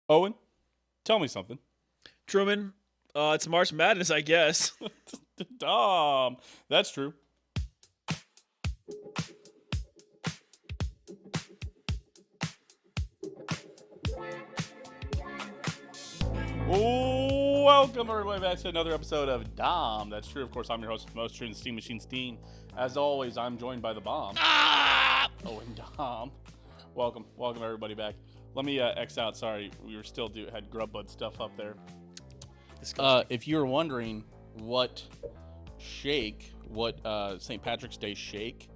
Owen, tell me something. Truman, it's March Madness, I guess. Dahm. That's true. Welcome everybody back to another episode of Dahm. That's true. Of course, I'm your host, the most true, the Steam Machine Steen. As always, I'm joined by the bomb. Owen Dahm. Welcome everybody back. Let me X out. Sorry, we were still had grub bud stuff up there. If you were wondering what St. Patrick's Day shake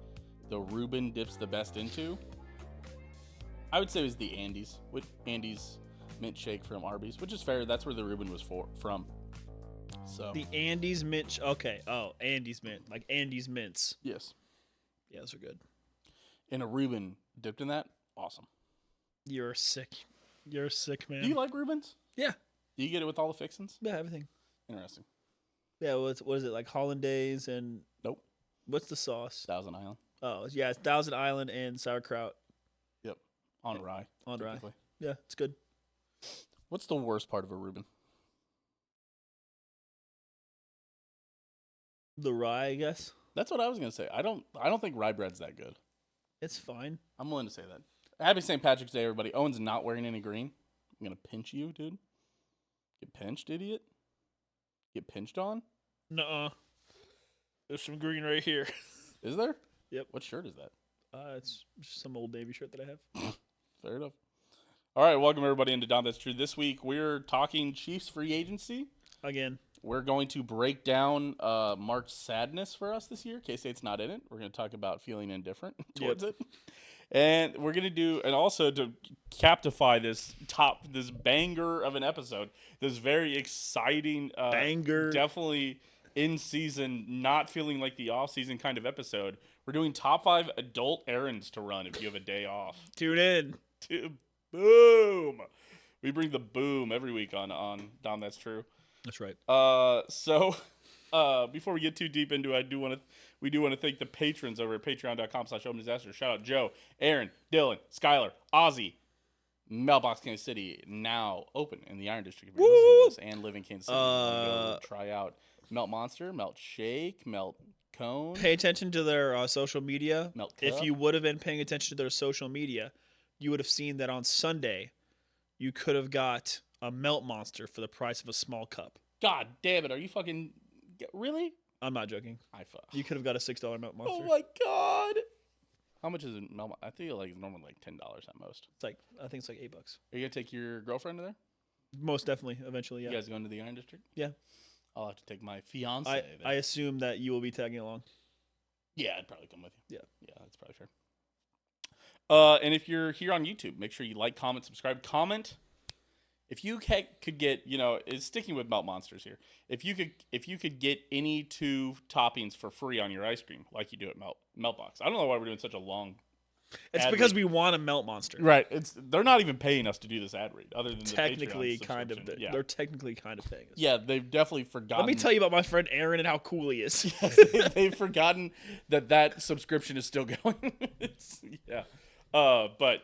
the Reuben dips the best into, I would say it was the Andes. With Andes mint shake from Arby's, which is fair. That's where the Reuben was from. So The Andes Mint. Okay. Oh, Andes Mint. Like Andes Mints. yes, Yeah, those are good. and a Reuben dipped in that, awesome. You're sick. You're a sick, man. Do you like Reubens? Yeah. Do you get it with all the fixins? Yeah, everything. Interesting. Yeah, what is it, like hollandaise and... Nope. What's the sauce? Thousand Island. Oh, yeah, it's Thousand Island and sauerkraut. Yep. On rye. On rye. typically. Yeah, it's good. What's the worst part of a Reuben? The rye, I guess. That's what I was gonna say. I don't think rye bread's that good. It's fine. I'm willing to say that. Happy St. Patrick's Day, everybody. Owen's not wearing any green. I'm gonna pinch you, dude. Get pinched, idiot. Get pinched on? Nuh-uh. There's some green right here. Is there? Yep. What shirt is that? It's just some old Navy shirt that I have. Fair enough. All right, welcome everybody into Dahm. That's true. This week we're talking Chiefs free agency. Again. We're going to break down March sadness for us this year. K-State's not in it. We're going to talk about feeling indifferent towards it. And we're going to do, and also to captify this banger of an episode, this very exciting, Banger. definitely in season, not feeling like the off season kind of episode. We're doing top 5 adult errands to run if you have a day off. Tune in. Boom. We bring the boom every week on Dahm. That's true. That's right. So before we get too deep into it, we do want to thank the patrons over at patreon.com/opendisaster. Shout out Joe, Aaron, Dylan, Skylar, Ozzy, Mailbox Kansas City, now open in the Iron District. If you're listening to this and live in Kansas City, you want to go try out Melt Monster, Melt Shake, Melt Cone. Pay attention to their social media. Melt If Cup. you would have been paying attention to their social media, you would have seen that on Sunday, you could have got a Melt Monster for the price of a small cup. God damn it! Are you fucking really? I'm not joking. You could have got a $6 Melt Monster. Oh my god! How much is it? I think it's normally like $10 at most. I think it's like $8. Are you gonna take your girlfriend to there? Most definitely, eventually, yeah. You guys going to the Iron District? Yeah. I'll have to take my fiance. I assume that you will be tagging along. Yeah, I'd probably come with you. Yeah. Yeah, that's probably fair. And if you're here on YouTube, make sure you like, comment, subscribe, comment. If you could get, is sticking with Melt Monsters here. If you could get any 2 toppings for free on your ice cream, like you do at Meltbox. I don't know why we're doing such a long. It's because we want a Melt Monster. Right. They're not even paying us to do this ad read, other than Technically, the kind of. Yeah. They're technically kind of paying us. Yeah, they've definitely forgotten. Let me tell you about my friend Aaron and how cool he is. They've forgotten that subscription is still going. Yeah. But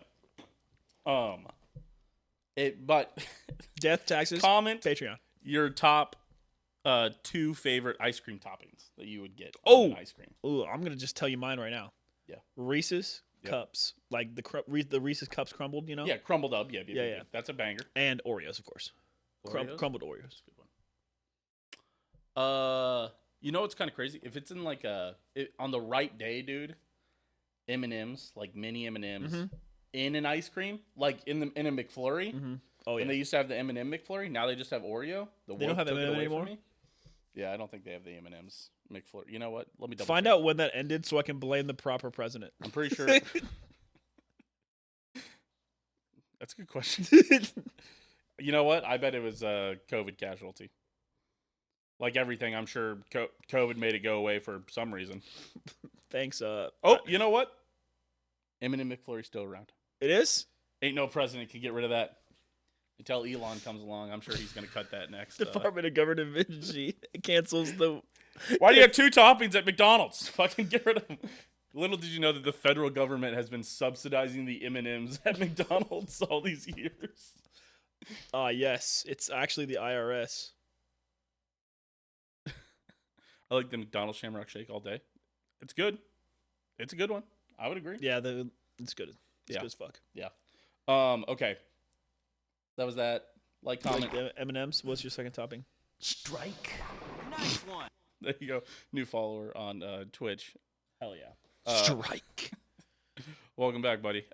Death, taxes, comment Patreon. your top 2 favorite ice cream toppings that you would get on ice cream. Oh, I'm gonna just tell you mine right now. Yeah. Reese's cups, like the Reese's cups crumbled, Yeah, crumbled up. Yeah. That's a banger. And Oreos, of course. Crumbled Oreos. Good one. You know what's kind of crazy? If it's in like on the right day, dude, M&Ms, like mini M&Ms, in an ice cream, like in a McFlurry. Mm-hmm. Oh yeah. And they used to have the M&M McFlurry. Now they just have Oreo. They don't have M&M anymore. Yeah, I don't think they have the M&Ms McFlurry. You know what? Let me find out when that ended so I can blame the proper president. I'm pretty sure. That's a good question. You know what? I bet it was a COVID casualty. Like everything, I'm sure COVID made it go away for some reason. Thanks. You know what? M&M McFlurry's still around. It is? Ain't no president can get rid of that. Until Elon comes along, I'm sure he's going to cut that next. Department of Government Efficiency cancels the... Why do you have 2 toppings at McDonald's? Fucking get rid of them. Little did you know that the federal government has been subsidizing the M&Ms at McDonald's all these years. Yes, it's actually the IRS. I like the McDonald's Shamrock Shake all day. It's good. It's a good one. I would agree. Yeah, it's good. It's Yeah. good as fuck. Yeah. Okay. That was that. Like, comment. Like M&M's. What's your second topping? Strike. Nice one. There you go. New follower on Twitch. Hell yeah. Strike. Welcome back, buddy.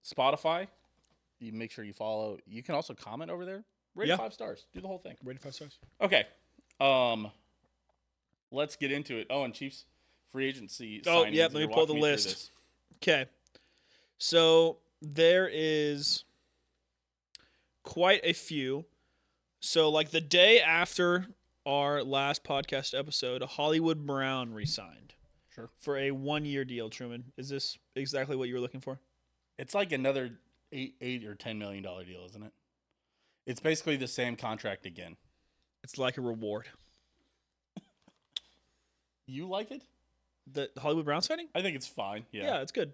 Spotify. You make sure you follow. You can also comment over there. Rate it 5 stars. Do the whole thing. Rated 5 stars. Okay. Let's get into it. Oh, and Chiefs free agency. Oh, signings. yeah. Let me You're pull walking the me through list. this. Okay. So there is quite a few. So, like the day after our last podcast episode, Hollywood Brown resigned. Sure. For a 1-year deal, Truman. Is this exactly what you were looking for? It's like another $8 or $10 million deal, isn't it? It's basically the same contract again. It's like a reward. You like it? The Hollywood Brown signing? I think it's fine. Yeah, it's good.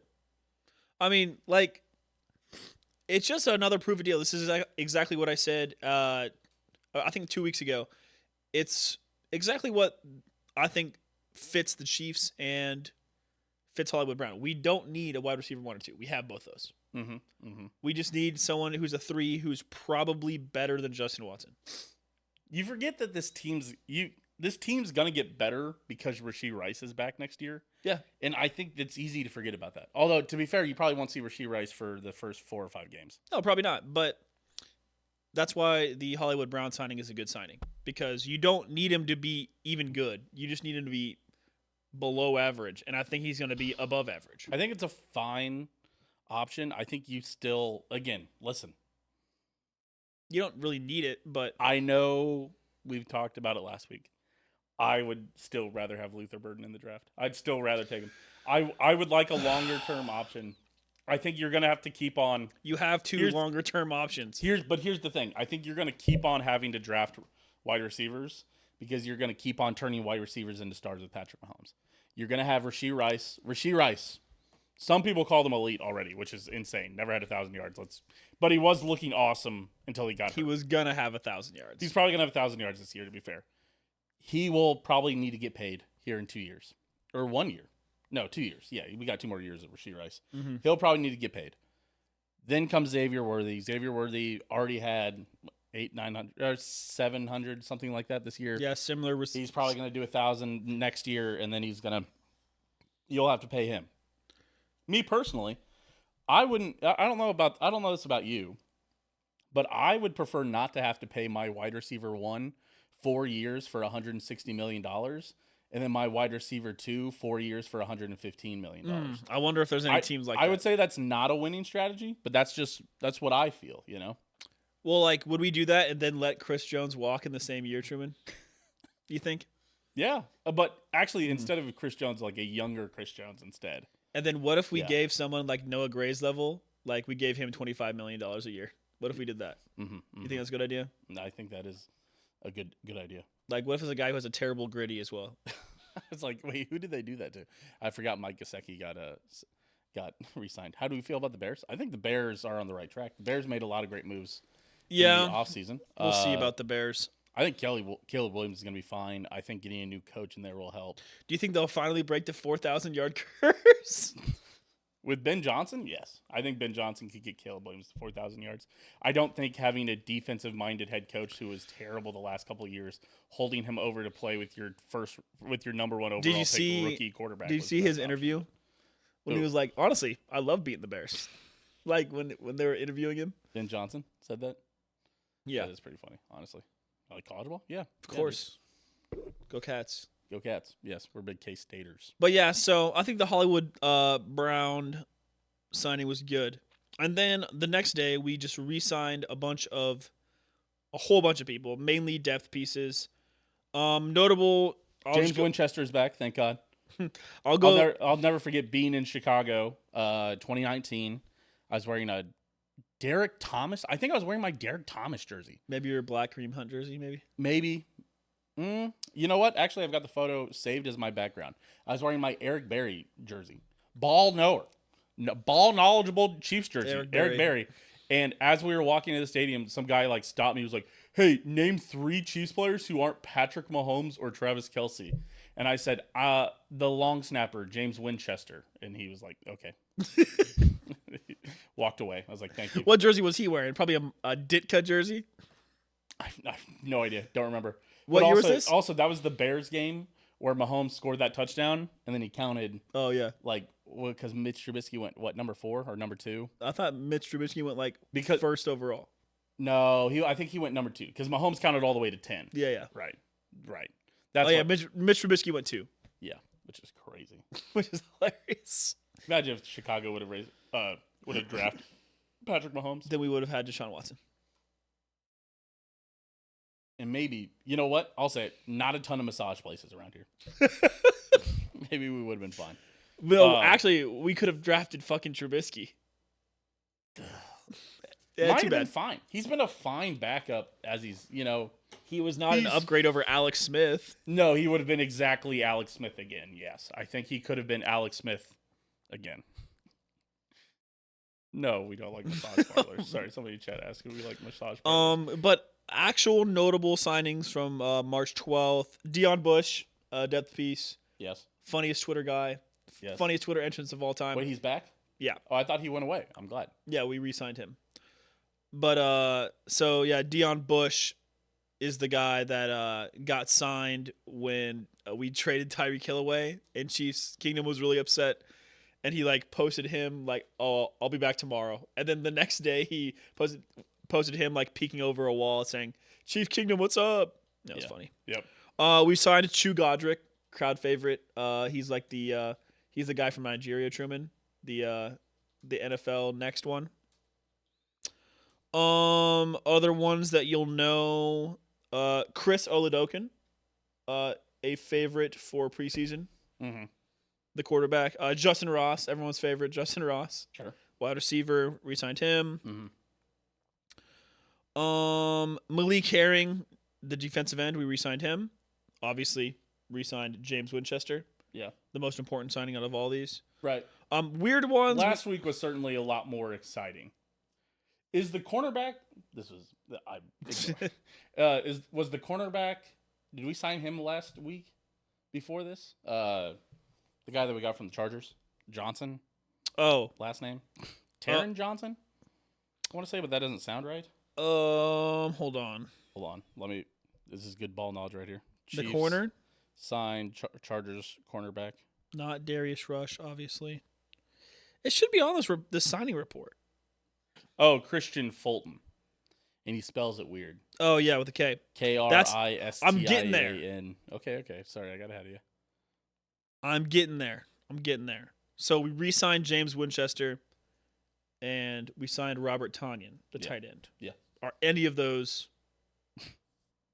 I mean, like, it's just another proof of deal. This is exactly what I said, I think 2 weeks ago. It's exactly what I think fits the Chiefs and fits Hollywood Brown. We don't need a wide receiver 1 or 2. We have both those. Mm-hmm. Mm-hmm. We just need someone who's a 3 who's probably better than Justin Watson. You forget that this team's gonna get better because Rashee Rice is back next year. Yeah. And I think it's easy to forget about that. Although, to be fair, you probably won't see Rashee Rice for the first 4 or 5 games. No, probably not. But that's why the Hollywood Brown signing is a good signing. Because you don't need him to be even good. You just need him to be below average. And I think he's going to be above average. I think it's a fine option. I think you still, again, listen. You don't really need it, but I know we've talked about it last week. I would still rather have Luther Burden in the draft. I'd still rather take him. I would like a longer term option. I think you're going to have to keep on. you have 2 longer term options. Here's the thing. I think you're going to keep on having to draft wide receivers because you're going to keep on turning wide receivers into stars with Patrick Mahomes. You're going to have Rashee Rice. Rashee Rice. Some people call him elite already, which is insane. Never had 1,000 yards. But he was looking awesome until he got hurt. He was going to have 1,000 yards. He's probably going to have 1,000 yards this year, to be fair. He will probably need to get paid here in 2 years. Or 1 year. No, 2 years. Yeah, we got 2 more years of Rashee Rice. Mm-hmm. He'll probably need to get paid. Then comes Xavier Worthy. Xavier Worthy already had 800, 900, or 700, something like that this year. Yeah, similar. He's probably going to do 1,000 next year, and then you'll have to pay him. Me personally, I don't know this about you, but I would prefer not to have to pay my wide receiver 1 4 years for $160 million, and then my wide receiver 2 4 years for $115 million. I wonder if there's any teams like that. I would say that's not a winning strategy, but that's what I feel, you know? Well, like, would we do that and then let Chris Jones walk in the same year, Truman? You think? Yeah, but actually, instead of Chris Jones, like a younger Chris Jones instead. And then what if we gave someone like Noah Gray's level, like we gave him $25 million a year? What if we did that? Mm-hmm, You think that's a good idea? I think that is a good idea. Like, what if it's a guy who has a terrible gritty as well? It's like, wait, who did they do that to? I forgot Mike Gesicki got re-signed. How do we feel about the Bears? I think the Bears are on the right track. The Bears made a lot of great moves in the offseason. We'll see about the Bears. I think Caleb Williams is going to be fine. I think getting a new coach in there will help. Do you think they'll finally break the 4,000-yard curse? With Ben Johnson, yes. I think Ben Johnson could get Caleb Williams to 4,000 yards. I don't think having a defensive-minded head coach who was terrible the last couple of years, holding him over to play with your number 1 overall rookie quarterback. Did you see his interview? When he was like, honestly, I love beating the Bears. Like when they were interviewing him. Ben Johnson said that? Yeah. That is pretty funny, honestly. Like college ball? Yeah. Of course. Go Cats. Go Cats. Yes, we're big K-Staters. But yeah, so I think the Hollywood Brown signing was good. And then the next day, we just re-signed a whole bunch of people, mainly depth pieces. Notable. James Winchester's back, thank God. I'll never forget being in Chicago, 2019. I was wearing a Derek Thomas. I think I was wearing my Derek Thomas jersey. Maybe your Black Cream Hunt jersey, maybe? Maybe. You know what? Actually, I've got the photo saved as my background. I was wearing my Eric Berry jersey. Ball knower. ball knowledgeable Chiefs jersey, Eric Eric Berry. And as we were walking to the stadium, some guy like stopped me. He was like, "Hey, name 3 Chiefs players who aren't Patrick Mahomes or Travis Kelce." And I said, "The long snapper, James Winchester." And he was like, "Okay." Walked away. I was like, "Thank you." What jersey was he wearing? Probably a Ditka jersey. I have no idea. Don't remember. What But year also, was this? Also, that was the Bears game where Mahomes scored that touchdown, and then he counted Oh yeah, like because Mitch Trubisky went what, number 4 or number 2? I thought Mitch Trubisky went like Because- first overall. No, I think he went number 2 because Mahomes counted all the way to 10. Yeah. Right. That's Mitch Trubisky went 2, which is crazy. which is hilarious. Imagine if Chicago would have drafted Patrick Mahomes, Then we would have had Deshaun Watson. and maybe you know what? I'll say it. Not a ton of massage places around here. Maybe we would have been fine. No, actually, we could have drafted fucking Trubisky. Yeah, Might too have been bad. fine. He's been a fine backup as he's. He was not an He's- upgrade over Alex Smith. No, he would have been exactly Alex Smith again. Yes, I think he could have been Alex Smith again. No, we don't like massage parlors. Sorry, somebody in chat asked if we like massage parlors. But actual notable signings from March 12th: Deion Bush, depth piece, Yes. funniest Twitter guy, Yes. funniest Twitter entrance of all time. Wait, he's back? Yeah. Oh, I thought he went away. I'm glad. Yeah, we re-signed him. But Deion Bush is the guy that got signed when we traded Tyreek Hill away, and Chiefs Kingdom was really upset, and he like posted him like, "Oh, I'll be back tomorrow," and then the next day he posted him like peeking over a wall saying, "Chief Kingdom, what's up?" That was funny. Yep. We signed Chu Godric, crowd favorite. He's like he's the guy from Nigeria, Truman, the NFL next one. Other ones that you'll know, Chris Oladokun, a favorite for preseason. Mm-hmm. The quarterback, Justin Ross, everyone's favorite, Justin Ross, Sure. wide receiver, re-signed him. Mm-hmm. Malik Herring, the defensive end, we re-signed him. Obviously, re-signed James Winchester. Yeah. The most important signing out of all these. Right. Weird ones. Last week was certainly a lot more exciting. Is the cornerback? This was was the cornerback? Did we sign him last week? Before this, the guy that we got from the Chargers, Johnson. Oh, Last name, Taron Johnson. I want to say, but that doesn't sound right. hold on. Hold on. This is good ball knowledge right here. The Chiefs corner, signed Chargers cornerback. not Darius Rush, obviously. It should be on this signing report. Oh, Christian Fulton, and he spells it weird. Oh yeah, with a K. Kristin. I'm getting there. Okay. Sorry, I got ahead of you. I'm getting there. So we re-signed James Winchester, and we signed Robert Tonyan, the tight end. Yeah. Are any of those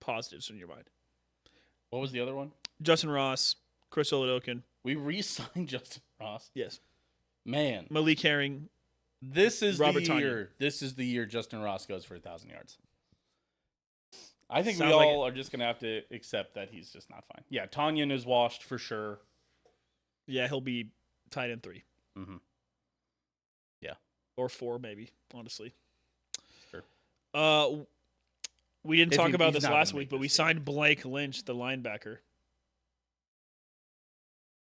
positives in your mind? What was the other one? Justin Ross, Chris Oladokun. We re-signed Justin Ross. Yes. Man, Malik Herring. this is Robert the year. This is the year Justin Ross goes for 1,000 yards. I think Sounds we like all are just gonna have to accept that he's just not fine. Yeah, Tonyan is washed for sure. Yeah, he'll be tight end 3. Mm-hmm. Yeah. Or 4, maybe, honestly. Sure. We didn't If talk he- about he's this not last gonna week, make but we this team. signed Blake Lynch, the linebacker.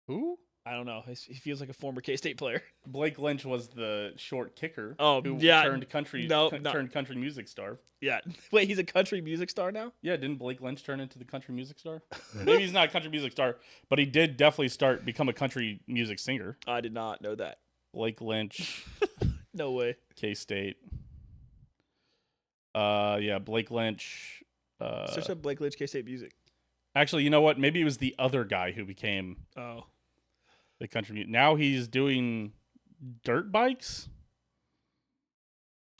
Who? I don't know. He feels like a former K-State player. Blake Lynch was the short kicker. Oh, who yeah. turned country music star. Yeah. Wait, he's a country music star now? Yeah, didn't Blake Lynch turn into the country music star? Maybe he's not a country music star, but he did definitely become a country music singer. I did not know that. Blake Lynch, No way. K-State. Yeah, Blake Lynch. Search up Blake Lynch K-State music. Actually, you know what? Maybe it was the other guy who became Oh. the country music. Now he's doing dirt bikes.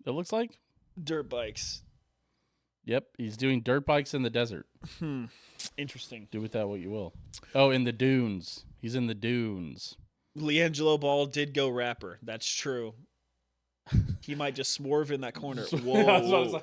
It looks like. Dirt bikes. Yep, he's doing dirt bikes in the desert. Interesting. Do with that what you will. Oh, in the dunes. He's in the dunes. LiAngelo Ball did go rapper. That's true. He might just swerve in that corner. Whoa.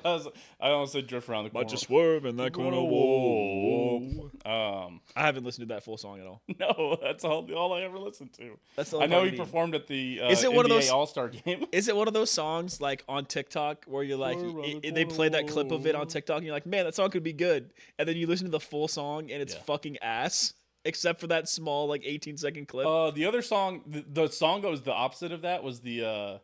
I almost said drift around the corner. Might just swerve in that corner. Whoa. I haven't listened to that full song at all. No, that's all I ever listened to. That's the I only know part he I need. performed at the Is it one of NBA those- All-Star game. Is it one of those songs like on TikTok where you're like, they play that clip of it on TikTok and you're like, man, that song could be good. And then you listen to the full song and it's Yeah. fucking ass, except for that small like 18-second clip. The other song, the song that was the opposite of that was the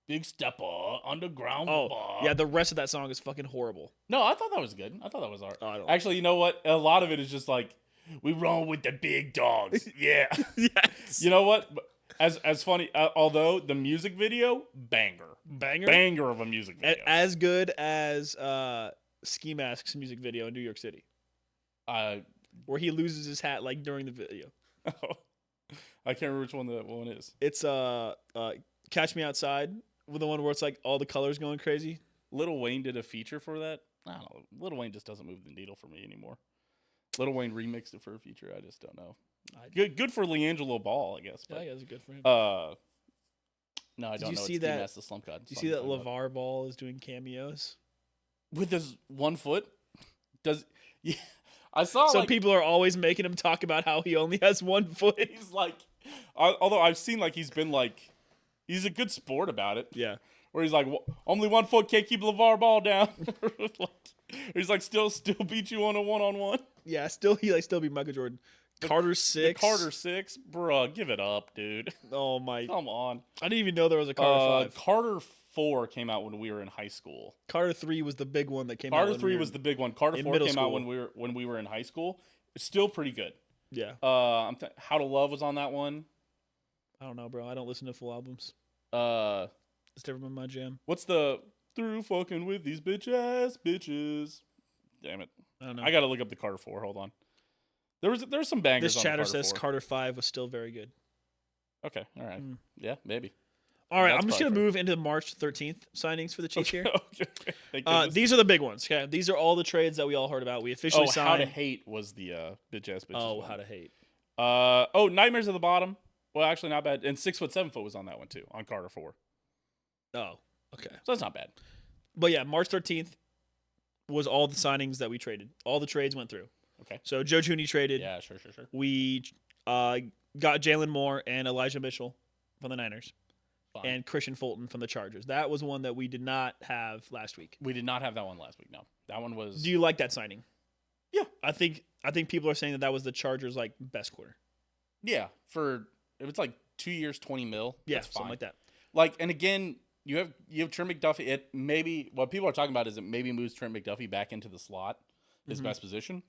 Big Stepper Underground. Oh, Bar. yeah, the rest of that song is fucking horrible. No, I thought that was good. I thought that was art. Oh, I don't- Actually, you know what? A lot of it is just like, we roll with the big dogs. Yeah. Yes. You know what? As funny, although the music video, banger of a music video. As good as Ski Mask's music video in New York City, where he loses his hat like during the video. I can't remember which one that one is. It's Catch Me Outside, with the one where it's like all the colors going crazy. Lil Wayne did a feature for that. I don't know. Lil Wayne just doesn't move the needle for me anymore. Lil Wayne remixed it for a feature. I just don't know. Good for LiAngelo Ball, I guess. Yeah, But, I guess it's good for him. no, I don't you know. see It's that- DMS, the Slump God. Do you see that LeVar Ball is doing cameos? With his 1 foot? Yeah, I saw So like, people are always making him talk about how he only has 1 foot. he's like, although I've seen like he's been like, he's a good sport about it. Yeah. Where he's like, only 1 foot can't keep LeVar Ball down. He's like, still beat you on a 1-on-1. Yeah, still be Michael Jordan. Carter 6. Carter 6, bruh, give it up, dude. Oh my. Come on. I didn't even know there was a Carter 5. Carter 4 came out when we were in high school. Carter 3 was the big one that came out. Carter when 3 we were was the big one. Carter in 4 middle came out school. when we were in high school. It's still pretty good. Yeah. How to Love was on that one. I don't know, bro. I don't listen to full albums. Uh, It's never been my jam. what's the through fucking with these bitch ass bitches? Damn it. I don't know. I gotta look up the Carter 4. Hold on. There's some bangers. This on chatter the Carter says 4. Carter 5 was still very good. Okay, all right. Mm. Yeah, maybe. All right, That's I'm just going to probably move into March 13th signings for the Chiefs here. Okay. Thank goodness. These are the big ones. Okay, these are all the trades that we all heard about. We officially signed. How to Hate was the bitch ass bitches. Oh, one. How to Hate. Nightmares at the Bottom. Well, actually, not bad. And 6 foot 7 foot was on that one too, on Carter 4. Oh, okay. So that's not bad. But yeah, March 13th was all the signings that we traded. All the trades went through. Okay. So Joe Tooney traded. Yeah, sure. We got Jalen Moore and Elijah Mitchell from the Niners. Fine. And Christian Fulton from the Chargers. That was one that we did not have last week. We did not have that one last week. No, that one was. Do you like that signing? Yeah. I think people are saying that was the Chargers' like best quarter. Yeah, it was like 2 years, 20 mil. Yeah, That's something fine. like that. Like, and again, you have Trent McDuffie. It maybe what people are talking about is it maybe moves Trent McDuffie back into the slot, his best position.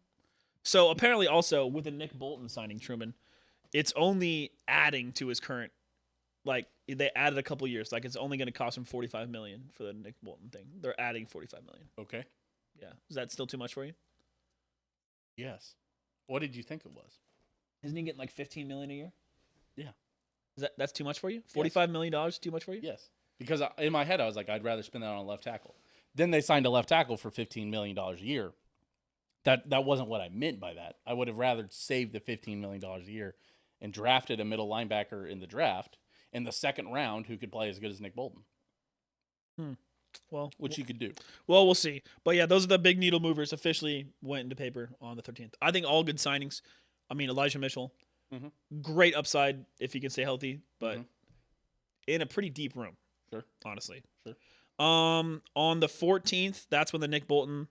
So apparently, also with the Nick Bolton signing, Truman, it's only adding to his current. Like they added a couple years. Like it's only going to cost him $45 million for the Nick Bolton thing. They're adding $45 million. Okay. Yeah, is that still too much for you? Yes. What did you think it was? Isn't he getting like $15 million a year? Yeah. That's too much for you? $45 million too much for you? Yes. Because in my head, I was like, I'd rather spend that on a left tackle. Then they signed a left tackle for $15 million a year. That wasn't what I meant by that. I would have rather saved the $15 million a year and drafted a middle linebacker in the draft in the second round who could play as good as Nick Bolton, Well, which you could do. Well, we'll see. But yeah, those are the big needle movers. Officially went into paper on the 13th. I think all good signings. I mean, Elijah Mitchell, great upside if he can stay healthy, but in a pretty deep room. Sure. Honestly. Sure. On the 14th, that's when the Nick Bolton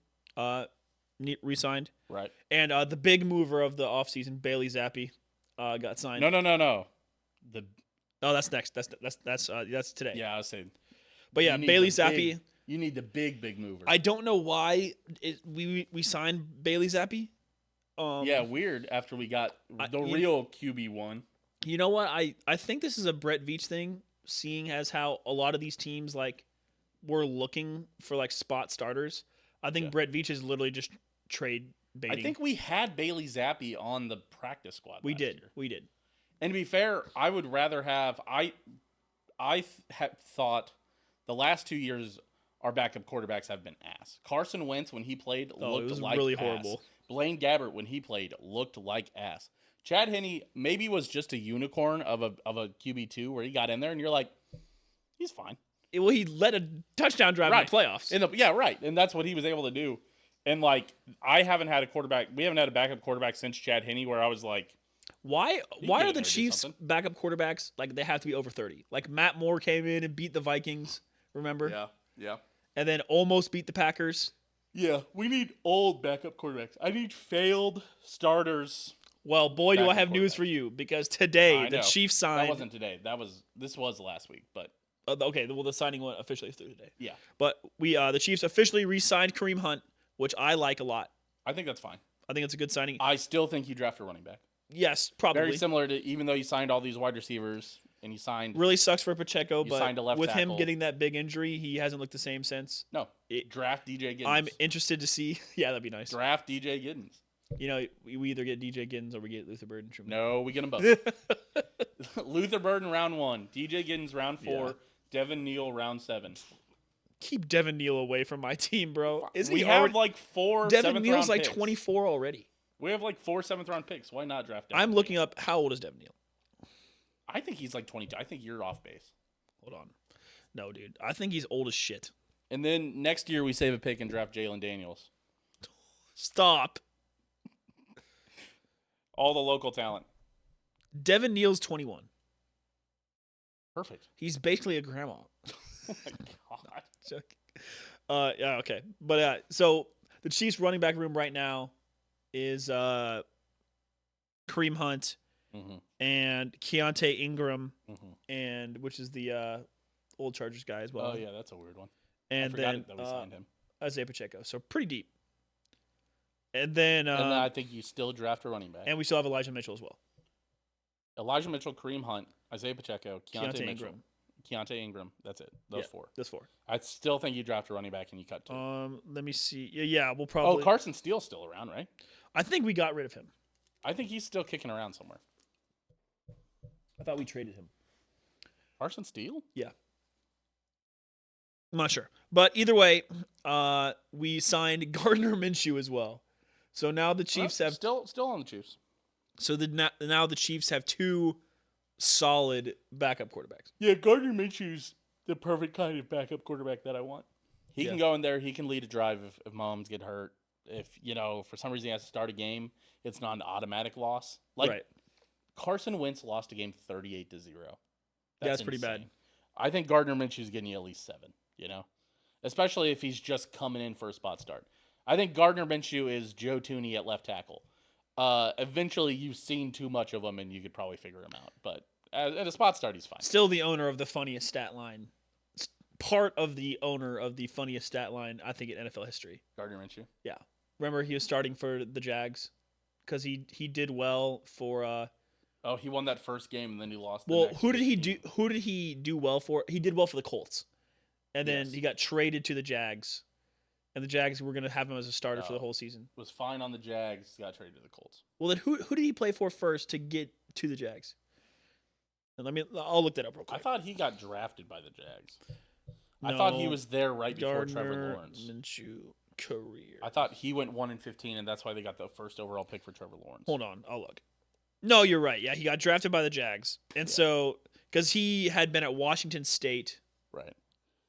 re-signed. Right. And the big mover of the offseason, Bailey Zappi, got signed. No. Oh, that's next. That's today. Yeah, I was saying. But yeah, you need Bailey the Zappi. big- You need the big mover. I don't know why we signed Bailey Zappi. Yeah, weird after we got the real QB1. You know what? I think this is a Brett Veach thing, seeing as how a lot of these teams like were looking for like spot starters. I think Brett Veach is literally just trade baiting. I think we had Bailey Zappi on the practice squad we last did. year. We did. And to be fair, I would rather have I have thought the last 2 years our backup quarterbacks have been ass. Carson Wentz when he played looked it was like really ass. horrible. Blaine Gabbert when he played looked like ass. Chad Henne maybe was just a unicorn of a QB2 where he got in there and you're like, he's fine. Well, he led a touchdown drive in the playoffs. Yeah, right. And that's what he was able to do. And like, I haven't had a quarterback. We haven't had a backup quarterback since Chad Henne, where I was like, Why He are get in the there and do Chiefs something. backup quarterbacks like they have to be over 30? Like Matt Moore came in and beat the Vikings, remember? yeah. And then almost beat the Packers. Yeah, we need old backup quarterbacks. I need failed starters. Well, boy, do I Backup have news quarterbacks. for you because today I the know. Chiefs That signed. wasn't today. This was last week, but Okay, well the signing went officially through today. yeah, But the Chiefs officially re-signed Kareem Hunt, which I like a lot. I think that's fine. I think it's a good signing. I still think you draft a running back. Yes, probably. Very similar to, even though you signed all these wide receivers and you signed Really sucks for Pacheco, You but signed a left with him tackle. getting that big injury, he hasn't looked the same since. draft DJ Giddens. I'm interested to see. Yeah, that'd be nice. Draft DJ Giddens. You know, we either get DJ Giddens or we get Luther Bird and Truman. No, we get them both. Luther Burden round 1, DJ Giddens round 4, Yeah. Devin Neal round 7. Keep Devin Neal away from my team, bro. We have like 4 Devin seventh Neal's round like picks. 24 already. We have like 4 7th round picks. Why not draft Devin I'm Neal? looking up how old is Devin Neal. I think he's like 22. I think you're off base. Hold on. No, dude. I think he's old as shit. And then next year we save a pick and draft Jalen Daniels. Stop. All the local talent. Devin Neal's 21. Perfect. He's basically a grandma. Oh my God. Joking. Yeah, okay. But so the Chiefs running back room right now is Kareem Hunt Mm-hmm. and Keontae Ingram, Mm-hmm. and which is the old Chargers guy as well. Oh yeah, that's a weird one. And I forgot then that we signed him. Isaiah Pacheco. So pretty deep. And then And then I think you still draft a running back. and we still have Elijah Mitchell as well. Elijah Mitchell, Kareem Hunt, Isaiah Pacheco, Keontae Mitchell, Ingram. Keontae Ingram. That's it. Those Yeah. 4. Those 4. I still think you draft a running back and you cut 2. Let me see. Yeah, we'll probably. Carson Steele's still around, right? I think we got rid of him. I think he's still kicking around somewhere. I thought we traded him. Carson Steele? Yeah. I'm not sure. But either way, we signed Gardner Minshew as well. So now the Chiefs have still on the Chiefs. so now the Chiefs have 2 solid backup quarterbacks. Yeah, Gardner Minshew's the perfect kind of backup quarterback that I want. He Yeah. can go in there. He can lead a drive if Mahomes get hurt. If, for some reason he has to start a game, it's not an automatic loss. Like, Right. Carson Wentz lost a game 38-0. That's pretty bad. insane. I think Gardner Minshew's getting you at least 7, especially if he's just coming in for a spot start. I think Gardner Minshew is Joe Tooney at left tackle. Eventually, you've seen too much of him, and you could probably figure him out. But at a spot start, he's fine. Still the owner of the funniest stat line. Part of the owner of the funniest stat line, I think, in NFL history. Gardner Minshew. Yeah. Remember he was starting for the Jags because he did well for He won that first game, and then he lost. well, who did he do well for? He did well for the Colts. And then Yes. he got traded to the Jags. And the Jags were going to have him as a starter for the whole season. Was fine on the Jags, got traded to the Colts. Well, then who did he play for first to get to the Jags? And I'll look that up real I quick. thought he got drafted by the Jags. I thought he No, was there right before Gardner Trevor Lawrence. Minshew career. I thought he went 1-15, and that's why they got the first overall pick for Trevor Lawrence. Hold on, I'll look. No, you're right. Yeah, he got drafted by the Jags. And so, because he had been at Washington State. Right.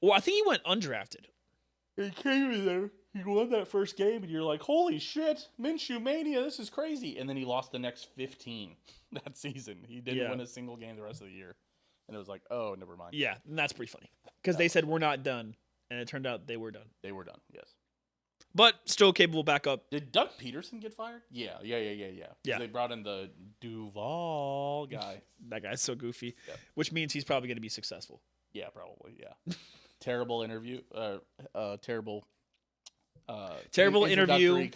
Well, I think he went undrafted. He came in there, he won that first game, and you're like, holy shit, Minshew Mania, this is crazy. And then he lost the next 15 that season. He didn't win a single game the rest of the year. And it was like, oh, never mind. Yeah, and that's pretty funny. Because they said, we're not done. And it turned out they were done. They were done, yes. But still capable backup. Did Doug Peterson get fired? Yeah. Yeah. They brought in the Duval guy. That guy's so goofy. Yep. Which means he's probably going to be successful. Yeah, probably, yeah. Terrible interview. Terrible interview. introductory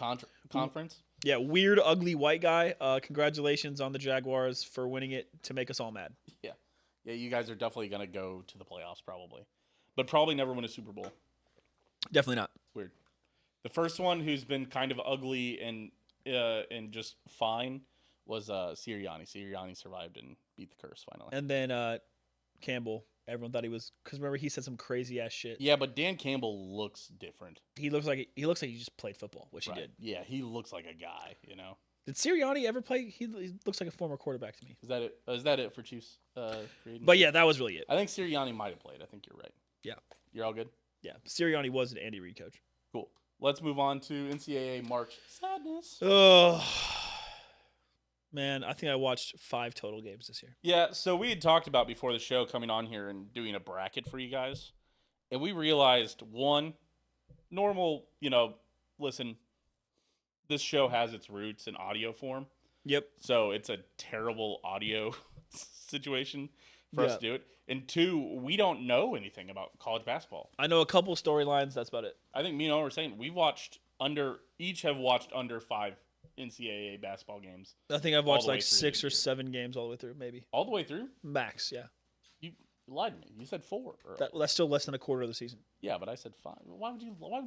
conference. Yeah, weird, ugly white guy. Congratulations on the Jaguars for winning it to make us all mad. Yeah, you guys are definitely going to go to the playoffs probably. But probably never win a Super Bowl. Definitely not. Weird. The first one who's been kind of ugly and just fine was Sirianni. Sirianni survived and beat the curse finally. And then Campbell. Everyone thought he was, because remember he said some crazy ass shit. Yeah, but Dan Campbell looks different. He looks like he just played football, which Right. he did. Yeah, he looks like a guy. Did Sirianni ever play? He looks like a former quarterback to me. Is that it? Is that it for Chiefs? Free agency? But yeah, that was really it. I think Sirianni might have played. I think you're right. Yeah. You're all good. Yeah, Sirianni was an Andy Reid coach. Cool. let's move on to NCAA March Sadness. Oh, man, I think I watched 5 total games this year. Yeah, so we had talked about before the show coming on here and doing a bracket for you guys. And we realized, one, normal, listen, this show has its roots in audio form. Yep. So it's a terrible audio situation for us to do it. And 2, we don't know anything about college basketball. I know a couple storylines. That's about it. I think me and Owen were saying each have watched under 5 NCAA basketball games. I think I've watched the way like through 6 the or year. 7 games all the way through, maybe. All the way through? Max, yeah. You lied to me. You said 4. That's still less than a quarter of the season. Yeah, but I said 5. Why would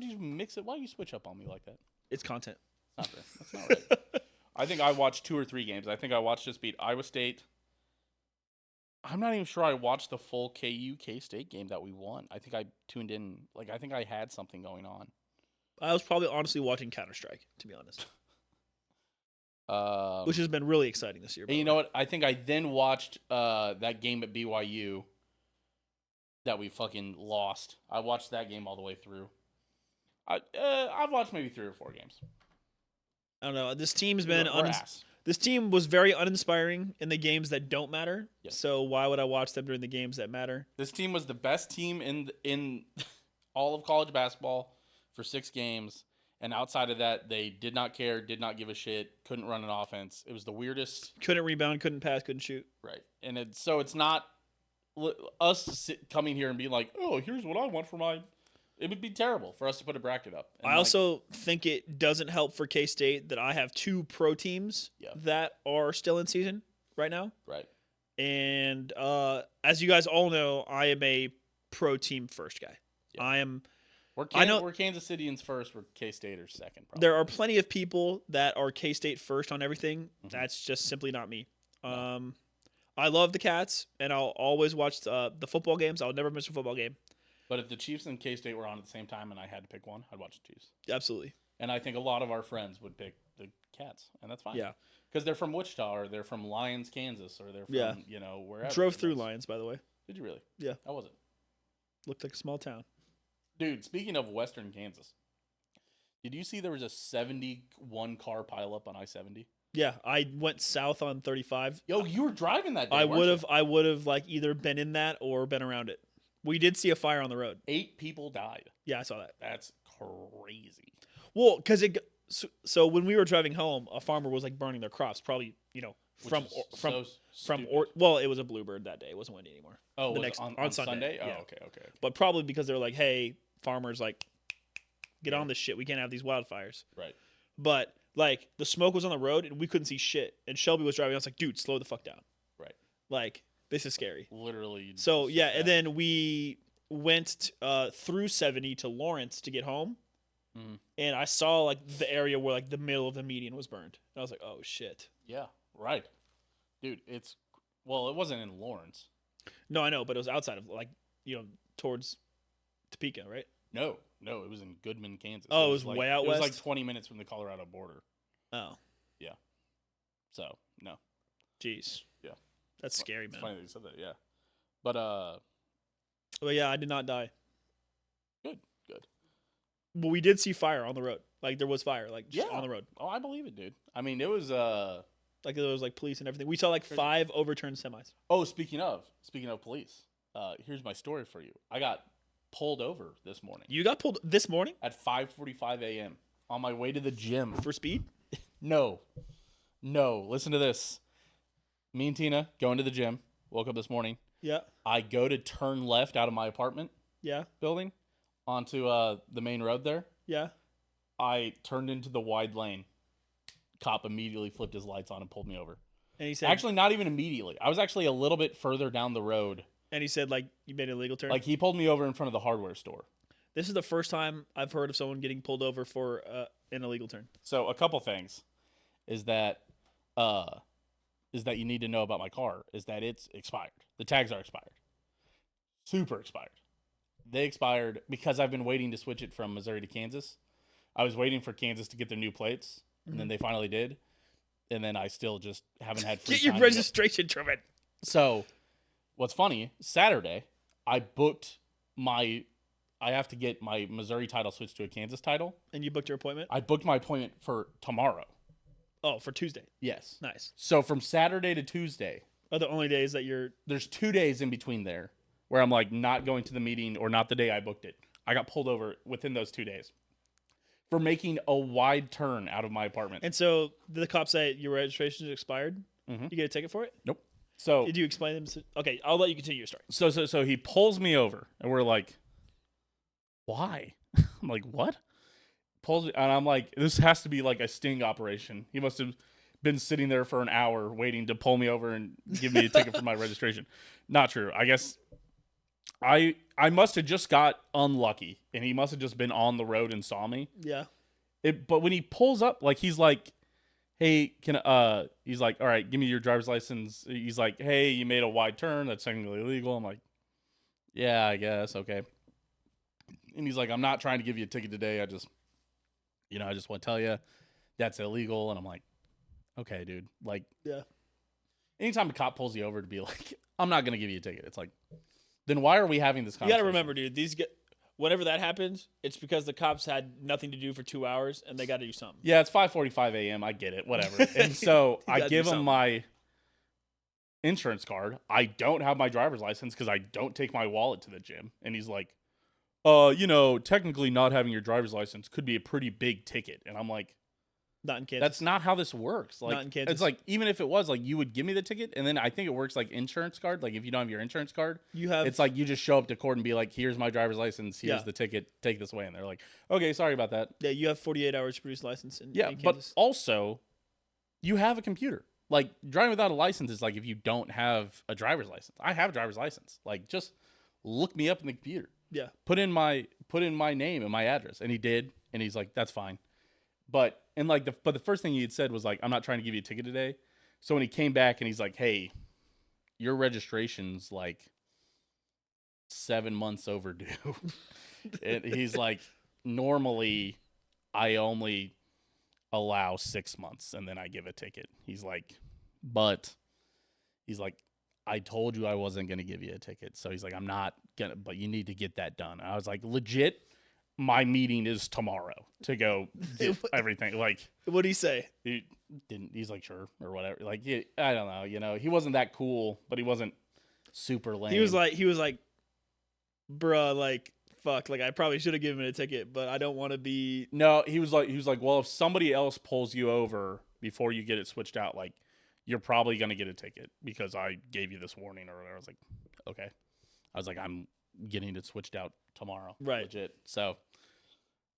you mix it? Why do you switch up on me like that? It's content. Not fair. That's not right. I think I watched 2 or 3 games. I think I watched us beat Iowa State. I'm not even sure I watched the full K-State game that we won. I think I tuned in. I think I had something going on. I was probably honestly watching Counter-Strike, to be honest. Which has been really exciting this year. And you know what? I think I then watched that game at BYU that we fucking lost. I watched that game all the way through. I've watched maybe 3 or 4 games. I don't know. This team's been We're ass. This team was very uninspiring in the games that don't matter. Yep. So why would I watch them during the games that matter? This team was the best team in all of college basketball for 6 games. And outside of that, they did not care, did not give a shit, couldn't run an offense. It was the weirdest. Couldn't rebound, couldn't pass, couldn't shoot. Right. And it's not us coming here and being like, oh, here's what I want for my. It would be terrible for us to put a bracket up. And I also think it doesn't help for K-State that I have 2 pro teams that are still in season right now. Right. And as you guys all know, I am a pro team first guy. Yeah. We're Kansas Cityans first. We're K-Staters second. Probably. There are plenty of people that are K-State first on everything. Mm-hmm. That's just simply not me. No. I love the Cats, and I'll always watch the football games. I'll never miss a football game. But if the Chiefs and K-State were on at the same time and I had to pick one, I'd watch the Chiefs. Absolutely. And I think a lot of our friends would pick the Cats, and that's fine. Yeah. Because they're from Wichita, or they're from Lyons, Kansas, or they're from, wherever. Drove through Lyons, by the way. Did you really? Yeah. How was it? Looked like a small town. Dude, speaking of Western Kansas, did you see there was a 71-car pileup on I-70? Yeah, I went south on 35. Yo, you were driving that day, I would have either been in that or been around it. We did see a fire on the road. 8 people died. Yeah, I saw that. That's crazy. Well, because so when we were driving home, a farmer was burning their crops, probably it was a bluebird that day. It wasn't windy anymore. Oh, on Sunday? Oh, yeah. Okay. But probably because they were like, hey, farmers, get on this shit. We can't have these wildfires. Right. But the smoke was on the road and we couldn't see shit. And Shelby was driving. I was like, dude, slow the fuck down. Right. This is scary. Literally. So yeah, and then we went through 70 to Lawrence to get home, and I saw the area where the middle of the median was burned. And I was like, oh shit. Yeah. Right. Dude, it wasn't in Lawrence. No, I know, but it was outside of towards Topeka, right? No, it was in Goodman, Kansas. Oh, it was way out west. It was 20 minutes from the Colorado border. Oh. Yeah. So no. Jeez. Yeah. That's scary, man. It's funny that you said that, yeah. But Well, yeah, I did not die. Good. But we did see fire on the road. There was fire, on the road. Oh, I believe it, dude. I mean, it was there was police and everything. We saw 5 overturned semis. Oh, speaking of police, here's my story for you. I got pulled over this morning. You got pulled this morning? At 5:45 a.m. on my way to the gym. For speed? No. Listen to this. Me and Tina going to the gym. Woke up this morning. Yeah. I go to turn left out of my apartment. Yeah. Building onto the main road there. Yeah. I turned into the wide lane. Cop immediately flipped his lights on and pulled me over. And he said, actually, not even immediately. I was actually a little bit further down the road. And he said, you made an illegal turn? He pulled me over in front of the hardware store. This is the first time I've heard of someone getting pulled over for an illegal turn. So a couple things is that you need to know about my car is that it's expired. The tags are expired. Super expired. They expired because I've been waiting to switch it from Missouri to Kansas. I was waiting for Kansas to get their new plates, and then they finally did. And then I still just haven't had free Get your time registration, Truman. So what's funny, Saturday, I I have to get my Missouri title switched to a Kansas title. And you booked your appointment? I booked my appointment for tomorrow. Oh, for Tuesday. Yes. Nice. So from Saturday to Tuesday, Are the only days that you're... there's 2 days in between there where I'm like not going to the meeting or not the day I booked it. I got pulled over within those 2 days for making a wide turn out of my apartment. And so the cops say your registration is expired? Mhm. You get a ticket for it? Nope. So Did you explain them? Okay, I'll let you continue your story. So he pulls me over, and we're like, why? I'm like, what? Pulls me, and I'm like, this has to be like a sting operation. He must have been sitting there for an hour waiting to pull me over and give me a ticket for my registration. Not true. I guess I must have just got unlucky, and he must have just been on the road and saw me. Yeah. But when he pulls up, like he's like, hey, he's like, all right, give me your driver's license. He's like, hey, you made a wide turn. That's technically illegal. I'm like, yeah, I guess. Okay. And he's like, I'm not trying to give you a ticket today. I just want to tell you that's illegal. And I'm like, okay, dude. Like, Yeah. anytime a cop pulls you over to be like, I'm not going to give you a ticket. It's like, then why are we having this You conversation? got to remember, dude, whenever that happens, it's because the cops had nothing to do for 2 hours and they got to do something. Yeah, it's 5:45 a.m. I get it, whatever. And so I gotta give do him something. my insurance card. I don't have my driver's license because I don't take my wallet to the gym. And he's like, technically not having your driver's license could be a pretty big ticket. And I'm like, Not in Kansas. that's not how this works. Like, Not in Kansas. it's like, even if it was, like, you would give me the ticket, and then I think it works like insurance card. Like, if you don't have your insurance card, You have... it's like you just show up to court and be like, here's my driver's license, here's Yeah. the ticket, take this away. And they're like, okay, sorry about that. Yeah, you have 48 hours to produce a license in Yeah, Kansas. but also, you have a computer. Like, driving without a license is like if you don't have a driver's license. I have a driver's license. Like, just look me up in the computer. Yeah. Put in my name and my address. And he did, and he's like, that's fine. But the first thing he had said was like, I'm not trying to give you a ticket today. So when he came back and he's like, hey, your registration's like 7 months overdue. And he's like, normally I only allow 6 months and then I give a ticket. He's like, I told you I wasn't going to give you a ticket. So he's like, I'm not going to, but you need to get that done. And I was like, legit, my meeting is tomorrow to go get everything. Like, What did he say? he didn't, he's like, sure, or whatever. Like, I don't know, he wasn't that cool, but he wasn't super lame. He was like, bruh, like, fuck, like, I probably should have given him a ticket, but I don't want to be... No, he was like, well, if somebody else pulls you over before you get it switched out, like, you're probably going to get a ticket because I gave you this warning or whatever. I was like, okay. I was like, I'm getting it switched out tomorrow. Right. Legit. So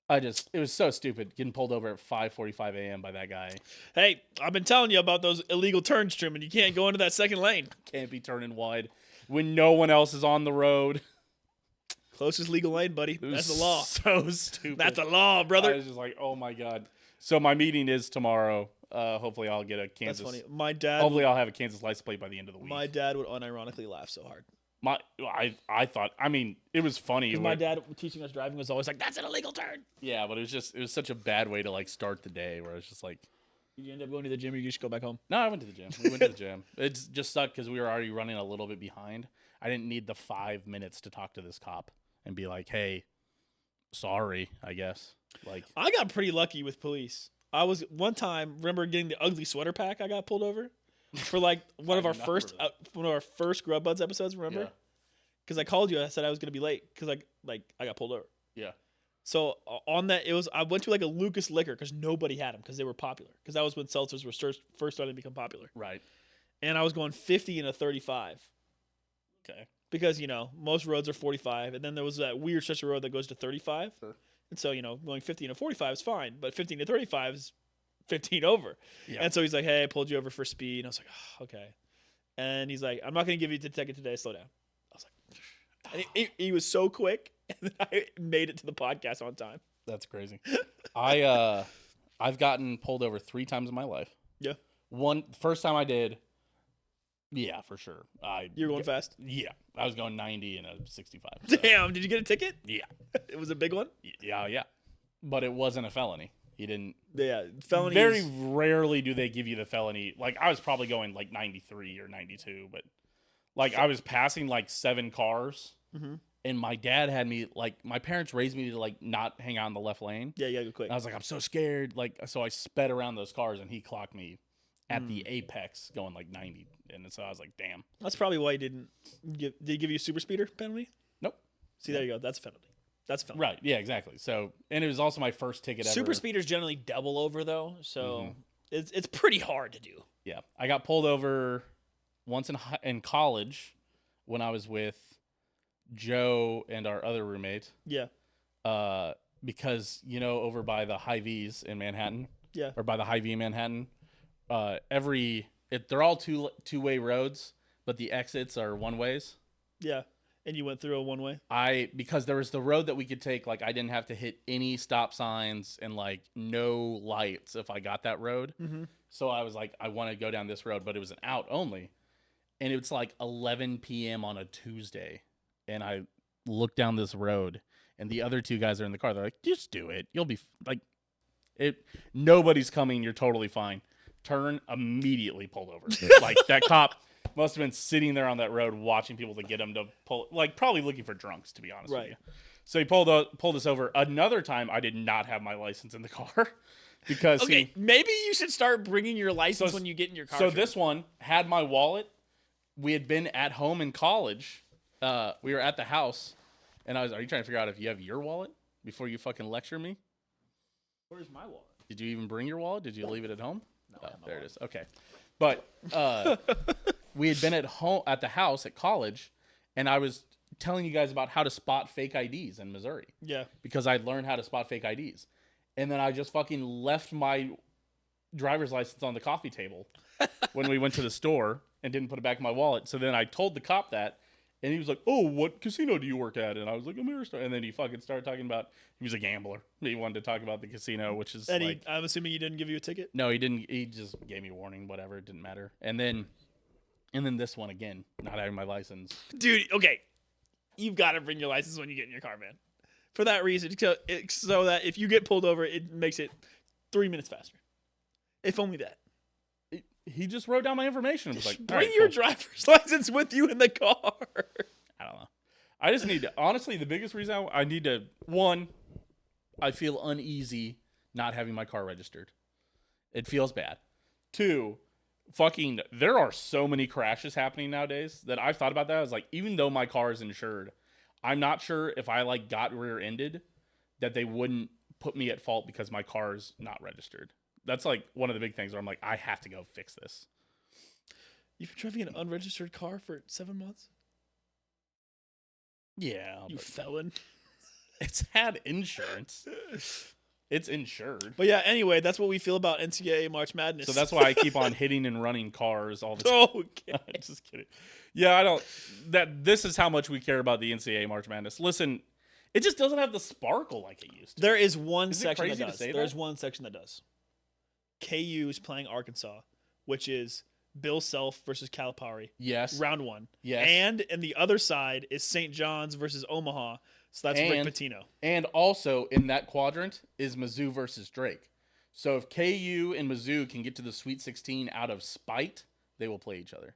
it was so stupid getting pulled over at 5:45 a.m. by that guy. Hey, I've been telling you about those illegal turns, Truman. You can't go into that second lane. Can't be turning wide when no one else is on the road. Closest legal lane, buddy. It was That's the law. So stupid. That's the law, I brother. was just like, oh my God. So my meeting is tomorrow. Hopefully I'll get a That's Kansas. funny. My dad. Hopefully I'll have a Kansas license plate by the end of the week. My dad would unironically laugh so hard. I thought, I mean, it was funny. Because my dad teaching us driving was always like, "That's an illegal turn." Yeah, but it was such a bad way to like start the day where it's just like, Did you end up going to the gym or you just go back home? no, I went to the gym. We went to the gym. It just sucked because we were already running a little bit behind. I didn't need the 5 minutes to talk to this cop and be like, hey, sorry, I guess. Like, I got pretty lucky with police. I was one time, remember getting the ugly sweater pack I got pulled over for like one of our first Grub Buds episodes, remember? yeah, Because I called you, I said I was going to be late because I got pulled over. yeah. So on that, I went to like a Lucas Liquor because nobody had them because they were popular. Because that was when seltzers were first starting to become popular. Right. And I was going 50 and a 35 Okay. because, most roads are 45. And then there was that weird stretch of road that goes to 35. Sure. And so, going 50 and a 45 is fine. But 15 to 35 is 15 over. Yeah. And so he's like, hey, I pulled you over for speed. And I was like, oh, okay. And he's like, I'm not going to give you the ticket today. Slow down. I was like, and he was so quick. And I made it to the podcast on time. That's crazy. I've gotten pulled over 3 times in my life. Yeah. First time I did, yeah, for sure. You were going fast? Yeah. I was going 90 and a 65. So, Damn. Did you get a ticket? yeah. It was a big one? Yeah. But it wasn't a felony. He didn't. Yeah. Felony. Very rarely do they give you the felony. Like, I was probably going like 93 or 92, but like I was passing like 7 cars. Mm-hmm. And my dad had me, like, my parents raised me to, like, not hang out in the left lane. Yeah, you gotta go quick. And I was like, I'm so scared. Like, so I sped around those cars, and he clocked me at the apex going, like, 90. And so I was like, damn. That's probably why he didn't did he give you a super speeder penalty? Nope. See, there you go. That's a penalty. That's a felony. Right. Yeah, exactly. So, and it was also my first ticket ever. Super speeders generally double over though, so it's pretty hard to do. Yeah. I got pulled over once in college when I was with Joe and our other roommate. Yeah. Because, over by the Hy-Vees in Manhattan. Yeah. Or by the Hy-Vee in Manhattan. They're all two-way roads, but the exits are one-ways. Yeah. And you went through a one-way? Because there was the road that we could take, like, I didn't have to hit any stop signs and, like, no lights if I got that road. Mm-hmm. So I was like, I want to go down this road, but it was an out only. And it's like 11 p.m. on a Tuesday. And I look down this road, and the other two guys are in the car. They're like, just do it. You'll be, nobody's coming. You're totally fine. Turn, immediately pulled over. Like, that cop must have been sitting there on that road watching people to get him to pull, like, probably looking for drunks, to be honest with you. So he pulled us over. Another time, I did not have my license in the car because maybe you should start bringing your license when you get in your car. So this one had my wallet. We had been at home in college. We were at the house, and are you trying to figure out if you have your wallet before you fucking lecture me? Where's my wallet? Did you even bring your wallet? Did you leave it at home? No, there it is. Okay. But we had been at the house at college, and I was telling you guys about how to spot fake IDs in Missouri. Yeah. Because I'd learned how to spot fake IDs. And then I just fucking left my driver's license on the coffee table when we went to the store and didn't put it back in my wallet. So then I told the cop that, and he was like, "Oh, what casino do you work at?" And I was like, "Ameristar." And then he fucking started talking about, he was a gambler. He wanted to talk about the casino, which is and I'm assuming he didn't give you a ticket? No, he didn't. He just gave me a warning, whatever. It didn't matter. And then this one again, not having my license. Dude, okay. You've got to bring your license when you get in your car, man. For that reason, so that if you get pulled over, it makes it 3 minutes faster. If only that. He just wrote down my information and was like, bring your driver's license with you in the car. I don't know. I just need to, honestly, the biggest reason I need to, one, I feel uneasy not having my car registered. It feels bad. Two, there are so many crashes happening nowadays that I've thought about that. I was like, even though my car is insured, I'm not sure if I got rear-ended that they wouldn't put me at fault because my car is not registered. That's one of the big things where I'm like, I have to go fix this. You've been driving an unregistered car for 7 months? Yeah. You felon. It's had insurance. It's insured. But yeah, anyway, that's what we feel about NCAA March Madness. So that's why I keep on hitting and running cars all the time. Okay. Just kidding. Yeah, this is how much we care about the NCAA March Madness. Listen, it just doesn't have the sparkle like it used to. There is one Is it section that crazy to does. say There's that? one section that does. KU is playing Arkansas, which is Bill Self versus Calipari. Yes. Round one. Yes. And the other side is St. John's versus Omaha. So that's Rick Pitino. And also in that quadrant is Mizzou versus Drake. So if KU and Mizzou can get to the Sweet 16 out of spite, they will play each other.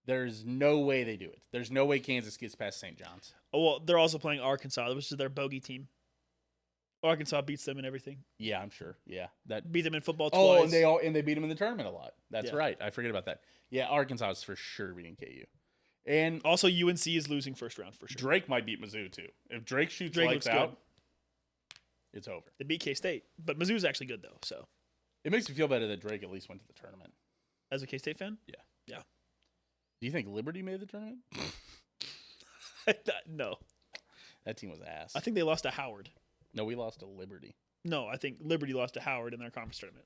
There's no way they do it. There's no way Kansas gets past St. John's. Oh, well, they're also playing Arkansas, which is their bogey team. Arkansas beats them in everything. Yeah, I'm sure. Yeah, that Beat them in football twice. Oh, and they beat them in the tournament a lot. That's Yeah. right. I forget about that. Yeah, Arkansas is for sure beating KU. And Also, UNC is losing first round for sure. Drake might beat Mizzou too. If Drake shoots Drake lights looks out, good. it's over. They beat K-State, but Mizzou's actually good though. So, It makes me feel better that Drake at least went to the tournament. as a K-State fan, Yeah. yeah. Do you think Liberty made the tournament? No, That team was ass. I think they lost to Howard. No, we lost to Liberty. No, I think Liberty lost to Howard in their conference tournament.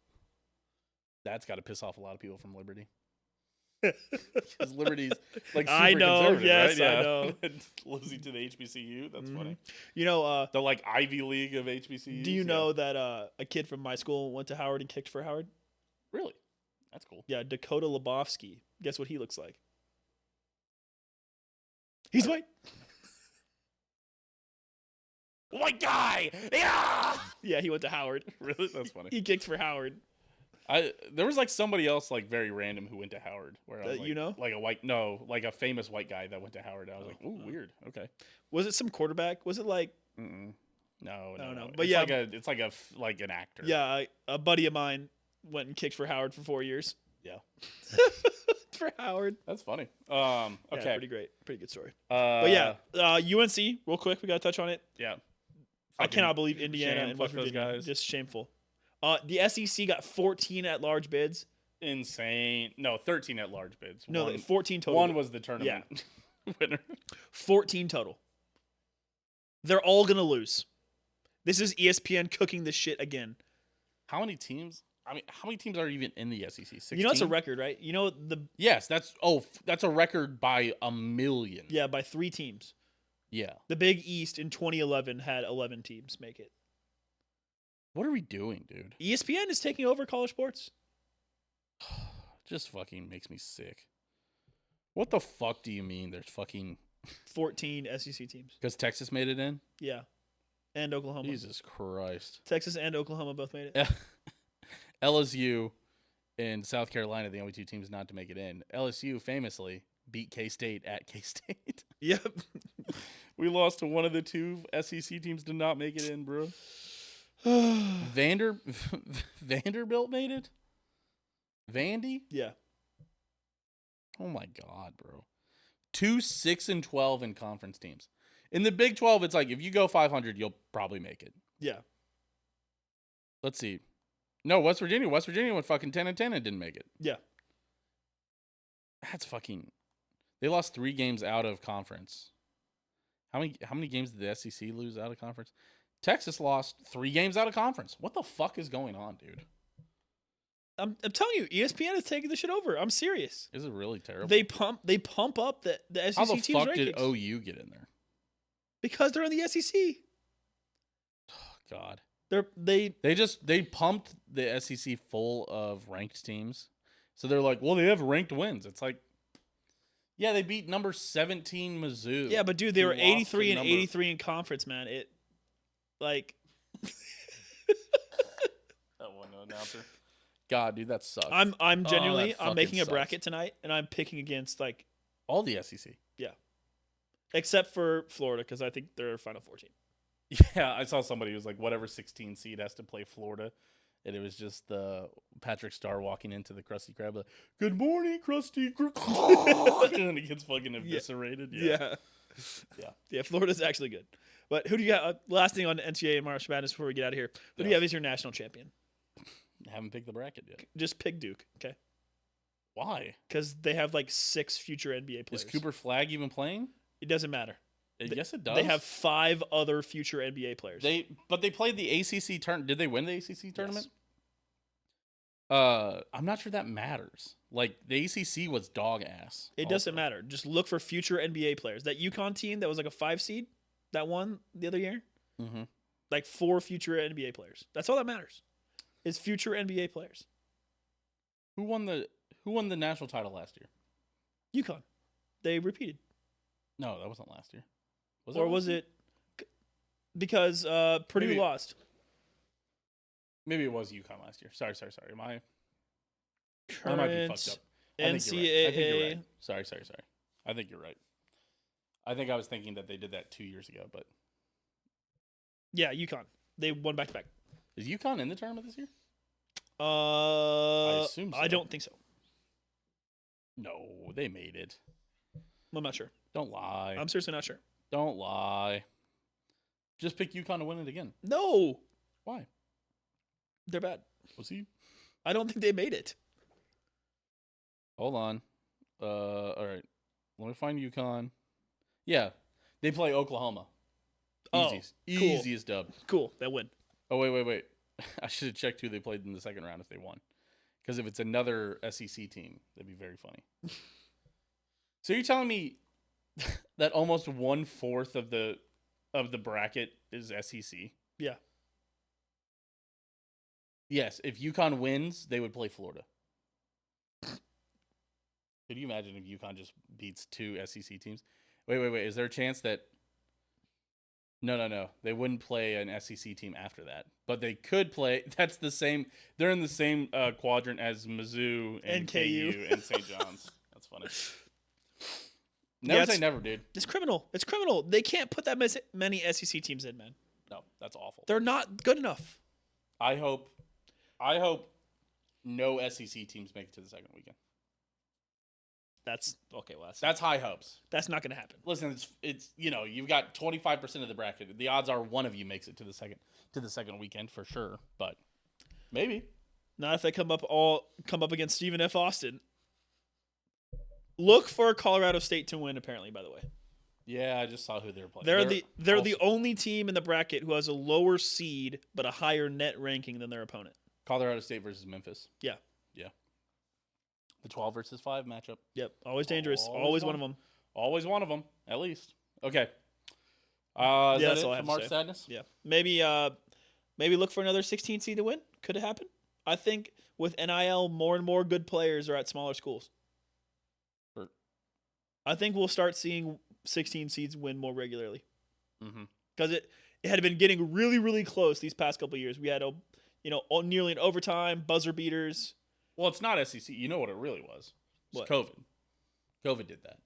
That's got to piss off a lot of people from Liberty. Because Liberty's super I know, conservative, yes, right? I know. Losing to the HBCU, that's Mhm. funny. You know, The Ivy League of HBCUs. do you know that a kid from my school went to Howard and kicked for Howard? Really? That's cool. Yeah, Dakota Lebowski. Guess what he looks like? He's white. White guy! Yeah! Yeah, he went to Howard. Really? That's funny. He kicked for Howard. There was like somebody else like very random who went to Howard. Where I was like, you know? like a famous white guy that went to Howard. I was like, ooh, weird. Okay. Was it some quarterback? Was it like Mm-mm. No, I don't know. no. But it's yeah. like like an actor. yeah, a buddy of mine went and kicked for Howard for 4 years. Yeah. For Howard. That's funny. Yeah, Okay. pretty great. Pretty good story. But But yeah, UNC, real quick, we got to touch on it. yeah. I Fucking cannot believe Indiana shame. and West Fuck those Virginia. guys. Just shameful. The SEC got 14 at-large bids. Insane. No, 13 at large bids. No, One- 14 total. One was the tournament winner. 14 total. They're all going to lose. This is ESPN cooking this shit again. How many teams? I mean, how many teams are even in the SEC? 16? You know it's a record, right? You know Yes, that's a record by a million. by 3 teams. Yeah. The Big East in 2011 had 11 teams make it. What are we doing, dude? ESPN is taking over college sports. Just fucking makes me sick. What the fuck do you mean there's fucking 14 SEC teams. because Texas made it in? Yeah. And Oklahoma. Jesus Christ. Texas and Oklahoma both made it. LSU and South Carolina, the only 2 teams not to make it in. LSU famously beat K-State at K-State. Yep. We lost to one of the 2 SEC teams to not make it in, bro. Vanderbilt made it? Vandy? Yeah. Oh my god, bro. 2 6-12 in conference teams. In the Big 12, it's like if you go 500, you'll probably make it. Yeah. Let's see. No, West Virginia. West Virginia went fucking 10-10 and didn't make it. Yeah. That's fucking. They lost 3 games out of conference. How many games did the SEC lose out of conference? Texas lost 3 games out of conference. What the fuck is going on, dude? I'm telling you, ESPN is taking this shit over. I'm serious. Is it really terrible? They pump up the SEC How the teams fuck rankings did OU get in there? because they're in the SEC. Oh, God. They They pumped the SEC full of ranked teams. So they're like, well, they have ranked wins. It's like, yeah, they beat number 17 Mizzou. yeah, but dude, they who were lost 83 to and number- 83 in conference, man. It like That one announcer. God, dude, that sucks. I'm genuinely that I'm making fucking a sucks. bracket tonight, and I'm picking against like All the SEC. except for Florida because I think they're a Final Four team. Yeah, I saw somebody who was like, whatever 16 seed has to play Florida. And it was just Patrick Starr walking into the Krusty Krab like, good morning, Krusty Krab. And then he gets fucking eviscerated. Yeah. Florida's actually good. But who do you got? Last thing on NCAA and March Madness before we get out of here. Who do you have as your national champion? Haven't picked the bracket yet. Just pick Duke, okay? Why? Because they have like 6 future NBA players. Is Cooper Flag even playing? It doesn't matter. Yes, it does. They have 5 other future NBA players. But they played the ACC tournament. Did they win the ACC tournament? I'm not sure that matters. Like the ACC was dog ass. It doesn't matter. Just look for future NBA players. That UConn team that was like a 5 seed that won the other year, Mm-hmm. like 4 future NBA players. That's all that matters. Is future NBA players. Who won the national title last year? UConn. They repeated. No, that wasn't last year. Or last was year? it because Purdue Maybe- lost? Maybe it was UConn last year. Sorry. I might be fucked up. I think you're right. I think you're right. Sorry. I think you're right. I think I was thinking that they did that 2 years ago, but Yeah, UConn. They won back to back. is UConn in the tournament this year? I assume so. I don't think so. No, they made it. I'm not sure. Don't lie. I'm seriously not sure. Don't lie. Just pick UConn to win it again. No, Why? they're bad. Was he? I don't think they made it. Hold on. All right. Let me find UConn. Yeah, they play Oklahoma. Oh, Easiest, cool. easiest dub. Cool, that win. Oh wait. I should have checked who they played in the second round if they won. Because if it's another SEC team, that'd be very funny. So you're telling me that almost 1/4 of the bracket is SEC? Yeah. Yes. If UConn wins, they would play Florida. Could you imagine if UConn just beats 2 SEC teams? Wait. Is there a chance that No. They wouldn't play an SEC team after that, but they could play. That's the same. They're in the same quadrant as Mizzou and KU and St. John's. That's funny. Never say never, dude. It's criminal. It's criminal. They can't put that many SEC teams in, man. No, that's awful. They're not good enough. I hope no SEC teams make it to the second weekend. That's okay. Well, that's high hopes. That's not going to happen. Listen, it's you've got 25% of the bracket. The odds are one of you makes it to the second weekend for sure, but maybe not if they come up against Stephen F. Austin. Look for Colorado State to win. Apparently, by the way. Yeah, I just saw who they were playing. They're the only team in the bracket who has a lower seed but a higher net ranking than their opponent. Colorado State versus Memphis. Yeah. The 12 versus 5 matchup. Yep. Always dangerous. Always one of them. Always one of them, at least. Okay. Yeah, that's all it I have for to March say. Sadness? Yeah. Maybe look for another 16 seed to win. Could it happen? I think with NIL, more and more good players are at smaller schools. Sure. I think we'll start seeing 16 seeds win more regularly. Mm-hmm. It had been getting really, really close these past couple of years. We had nearly an overtime, buzzer beaters. Well, it's not SEC. You know what it really was? It's What? COVID. COVID did that.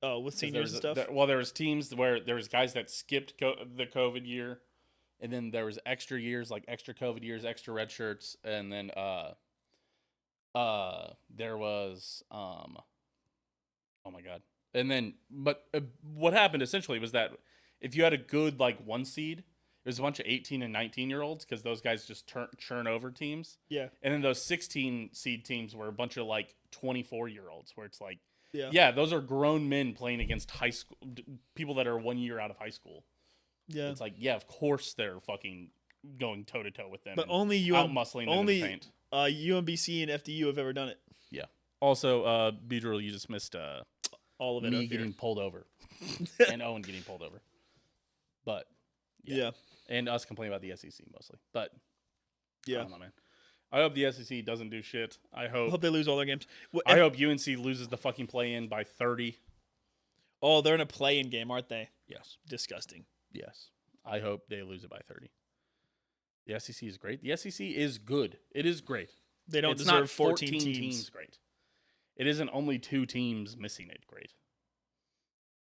Oh, with seniors and stuff? There was teams where there was guys that skipped the COVID year, and then there was extra years, like extra COVID years, extra red shirts, and then there was oh my God. And then what happened essentially was that if you had a good like 1 seed, there's a bunch of 18 and 19-year-olds because those guys just churn over teams. Yeah. And then those 16 seed teams were a bunch of like 24-year-olds where it's like, yeah, those are grown men playing against high school people that are 1 year out of high school. Yeah. It's like, yeah, of course they're fucking going toe to toe with them. But only out-muscling them in the paint. UMBC and FDU have ever done it. Yeah. Also, B-Drill, you just missed all of it. Me getting pulled over and Owen getting pulled over. But yeah. And us complaining about the SEC mostly. But yeah, I don't know, man. I hope the SEC doesn't do shit. I hope they lose all their games. I hope UNC loses the fucking play-in by 30. Oh, they're in a play-in game, aren't they? Yes. Disgusting. Yes. I hope they lose it by 30. The SEC is great. The SEC is good. It is great. They don't it's deserve not 14 teams. Great. It isn't only 2 teams missing it great.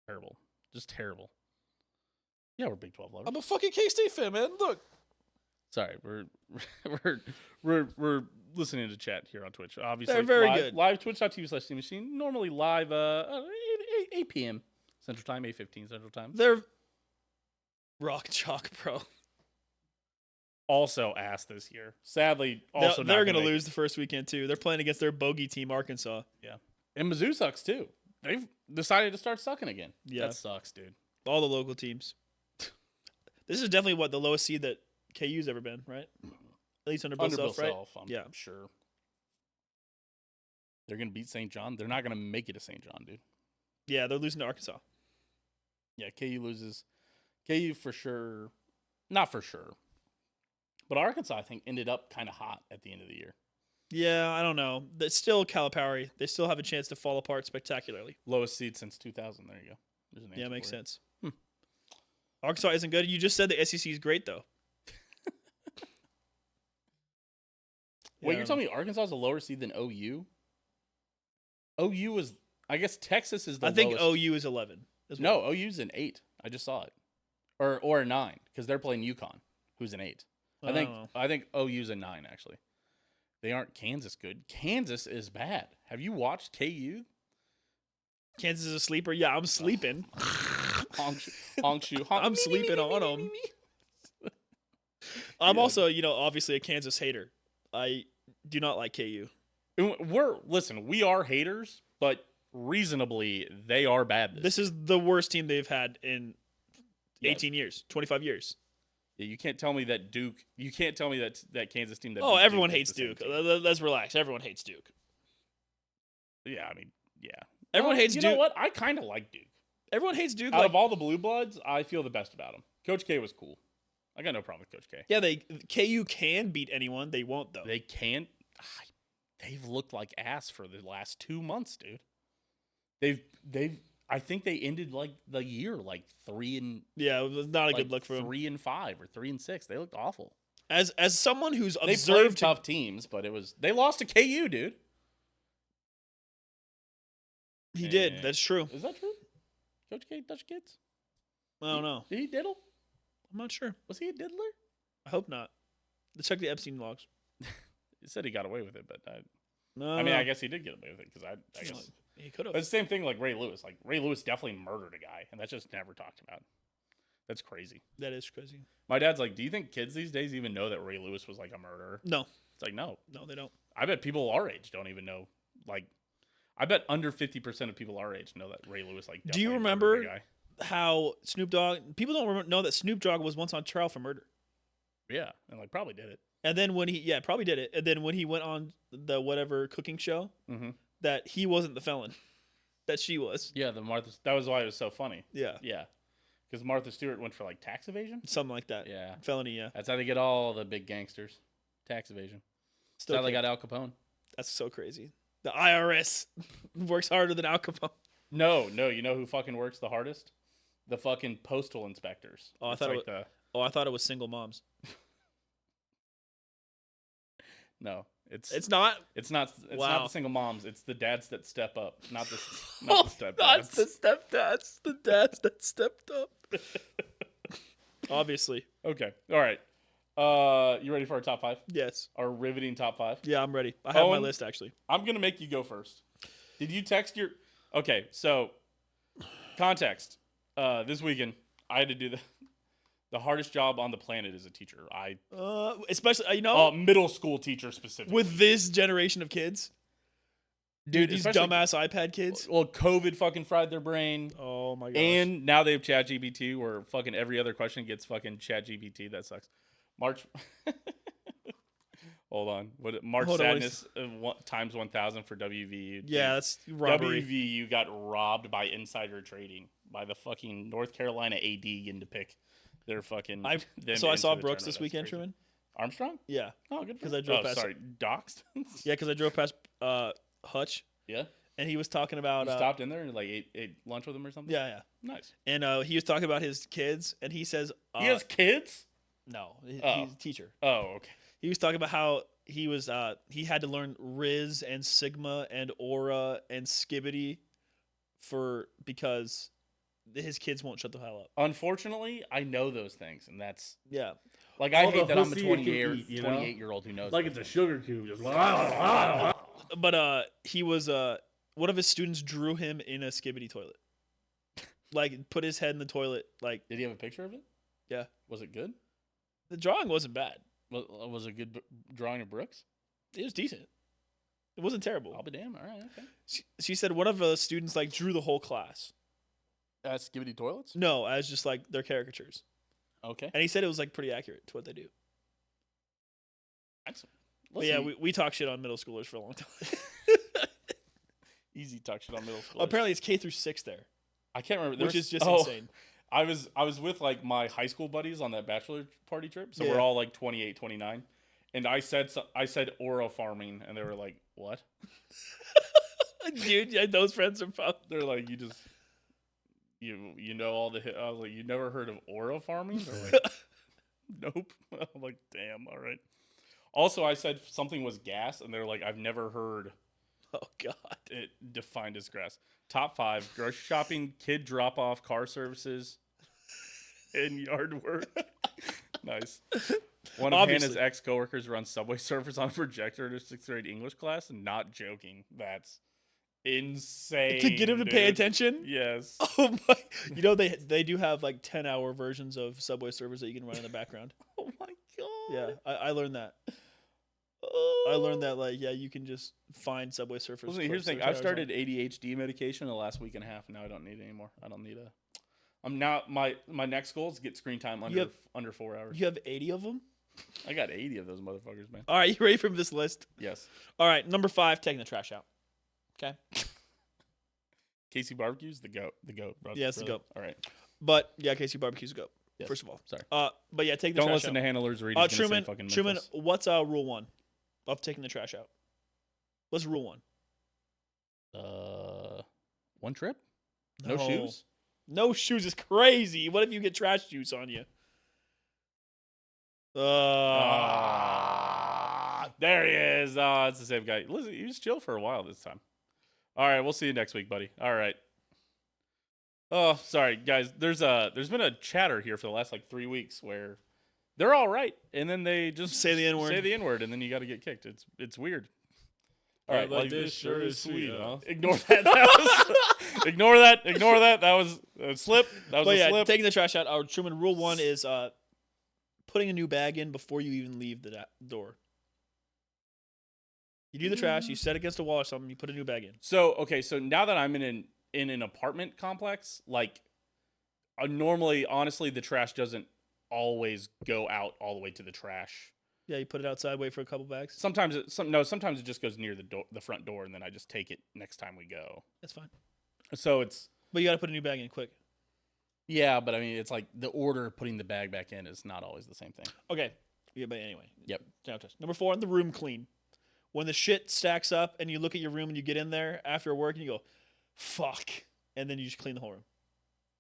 Terrible. Just terrible. Yeah, we're Big 12 lovers. I'm a fucking K-State fan, man. Look. Sorry, we're listening to chat here on Twitch. Obviously, they're very live, good. Live twitch.tv/Steam Machine. Normally live 8 p.m. Central Time, 8:15 Central Time. They're rock chalk, bro. Also ass this year. Sadly, also they're going to lose the first weekend too. They're playing against their bogey team, Arkansas. Yeah, and Mizzou sucks too. They've decided to start sucking again. Yeah, that sucks, dude. All the local teams. This is definitely the lowest seed that KU's ever been, right? At least under Bill Self, right? I'm sure. They're going to beat St. John. They're not going to make it to St. John, dude. Yeah, they're losing to Arkansas. Yeah, KU loses. KU for sure. Not for sure. But Arkansas, I think, ended up kind of hot at the end of the year. Yeah, I don't know. It's still Calipari. They still have a chance to fall apart spectacularly. Lowest seed since 2000. There you go. Yeah, makes sense. Arkansas isn't good. You just said the SEC is great, though. Wait, you're telling me Arkansas is a lower seed than OU? OU is, I guess Texas is the lowest. I think OU is 11. No, OU's an 8. I just saw it. Or a 9, because they're playing UConn, who's an 8. I think OU's a 9, actually. They aren't Kansas good. Kansas is bad. Have you watched KU? Kansas is a sleeper? Yeah, I'm sleeping. Honk. I'm sleeping on them. I'm also, obviously a Kansas hater. I do not like KU. We are haters, but reasonably, they are bad. This is the worst team they've had in 18 years, 25 years. Yeah, you can't tell me that Duke. You can't tell me that Kansas team. Oh, everyone hates Duke. Let's relax. Everyone hates Duke. Yeah, I mean, yeah. Everyone hates Duke. You know what? I kind of like Duke. Everyone hates Duke. Out of all the Blue Bloods, I feel the best about him. Coach K was cool. I got no problem with Coach K. Yeah, KU can beat anyone. They won't, though. They can't. They've looked like ass for the last 2 months, dude. I think they ended like the year like 3 Yeah, it was not a like good look for him. 3-5 or 3-6. They looked awful. As someone who's They played observed tough teams, but they lost to KU, dude. he did. That's true. Is that true? Coach K touched kids? I don't know. Did he diddle? I'm not sure. Was he a diddler? I hope not. Let's check the Epstein logs. He said he got away with it, but No, I mean, no. I guess he did get away with it because I guess he could but have. it's the same thing like Ray Lewis. Like Ray Lewis definitely murdered a guy, and that's just never talked about. That's crazy. That is crazy. My dad's like, do you think kids these days even know that Ray Lewis was like a murderer? No, It's like no. they don't. I bet people our age don't even know. Like, I bet under 50% of people our age know that Ray Lewis like. Do you definitely remember murdered a guy. how Snoop Dogg? People don't know that Snoop Dogg was once on trial for murder. Yeah, and like probably did it. And then when he probably did it. And then when he went on the whatever cooking show, Mm-hmm. that he wasn't the felon, that she was. Yeah, the Martha. That was why it was so funny. Yeah, Yeah, because Martha Stewart went for like tax evasion. something like that. Yeah, Felony. Yeah, that's how they get all the big gangsters. Tax evasion. still That's how they can't- got Al Capone. That's so crazy. The IRS works harder than Al Capone. No, you know who fucking works the hardest? The fucking postal inspectors. Oh, I It's thought it like I thought it was single moms. no, it's not. It's not Wow. the single moms. It's the dads that step up, not the Not stepdads. the stepdads. The dads that stepped up. Obviously. Okay, all right. You ready for our top 5? Yes. Our riveting top 5. Yeah, I'm ready. I have my Owen? list actually. I'm gonna make you go first. Did you text your? Okay, so context. This weekend I had to do the hardest job on the planet as a teacher. Especially Middle school teacher specifically. with this generation of kids, Dude, these especially- dumbass iPad kids. Well, COVID fucking fried their brain. Oh my gosh. And now they have ChatGPT, where fucking every other question gets fucking ChatGPT. That sucks. March. Hold on. March Hold on, Sadness times 1,000 for WVU. Dude. yeah, that's robbery. WVU got robbed by insider trading by the fucking North Carolina AD getting to pick their fucking. So I saw into the Brooks this tournament. That's weekend, crazy. Truman. Armstrong? Yeah, Oh, good. 'Cause I drove past- Sorry, doxed. yeah, because I drove past Hutch, Yeah. and he was talking about. You stopped in there and like ate lunch with him or something. Yeah, yeah, Nice. and he was talking about his kids, and he says, He has kids. no, he's Oh. a teacher. Oh, okay. He was talking about how he was he had to learn Riz and Sigma and Aura and Skibbity because his kids won't shut the hell up. Unfortunately, I know those things, and that's Yeah. like I All the hate that I'm a pussy you can 28 eat, you know? 28-year-old who knows. Like those it's a things. sugar cube. Just But he was one of his students drew him in a Skibbity toilet. Like put his head in the toilet. Like Did he have a picture of it? Yeah. Was it good? the drawing wasn't bad. Was it a good drawing of Brooks? It was decent. It wasn't terrible. I'll be damned. All right, okay. She said one of the students like drew the whole class. Skibbity toilets? No, as just like their caricatures. Okay. And he said it was like pretty accurate to what they do. Excellent. But yeah, we talk shit on middle schoolers for a long time. easy talk shit on middle school. Apparently it's K through 6 there, I can't remember. which is just oh, insane. I was with like my high school buddies on that bachelor party trip. So Yeah. we're all like 28, 29. And I said oro farming, and they were like, "What?" Dude, yeah, those friends are pumped. They're like, "You just you know all the I was like, you never heard of oro farming?" They're like, "Nope." I'm like, "Damn, all right." Also, I said something was gas, and they're like, "I've never heard Oh god. it defined as grass." Top 5: grocery shopping, kid drop off, car services, and yard work. Nice. One of Obviously. Hannah's ex-coworkers runs Subway surfers on a projector in her 6th grade English class. Not joking. That's insane. To get him to pay dude. attention? Yes. Oh my! You know they do have like 10-hour versions of Subway servers that you can run in the background. Oh my god. Yeah, I learned that. Oh. I learned that like you can just find Subway surfers. Listen, for here's the thing. 6 I've hours started ADHD medication in the last week and a half, and now I don't need it anymore. I don't need a. I'm now my next goal is get screen time under under 4 hours. on. You have 80 of them. I got 80 of those motherfuckers, man. All right, you ready for this list? Yes. All right, number 5, taking the trash out. Okay, Casey Barbecue's the goat. The goat, bro. Yeah, it's the Really? goat. All right. but yeah, Casey Barbecue's a go. Yes. First of all, Sorry. but yeah, take the Don't trash listen out. to Hannah Lurz Reed. Truman, fucking Truman, Memphis. what's rule 1 of taking the trash out? What's rule 1? One trip. No shoes? No shoes is crazy. What if you get trash juice on you? There he is. Oh, it's the same guy. Listen, he was chill for a while this time. All right, we'll see you next week, buddy. All right. Oh, sorry, guys. There's been a chatter here for the last like 3 weeks where they're all right, and then they just Say the N-word. Say the N-word, and then you got to get kicked. It's weird. All right, like this sure is sweet, huh? Ignore that. Ignore that. Ignore that. That was a slip. That was a slip. Taking the trash out. Our Truman rule 1 is putting a new bag in before you even leave the door. You do the trash. You set it against a wall or something. You put a new bag in. So now that I'm in an apartment complex, like normally, honestly, the trash doesn't always go out all the way to the trash. Yeah, you put it outside, wait for a couple bags. Sometimes it just goes near the front door, and then I just take it next time we go. That's fine. So it's. But you got to put a new bag in quick. Yeah, but I mean, it's like the order of putting the bag back in is not always the same thing. Okay. Yeah, but anyway. Yep. Number 4, the room clean. When the shit stacks up and you look at your room and you get in there after work and you go, fuck. And then you just clean the whole room.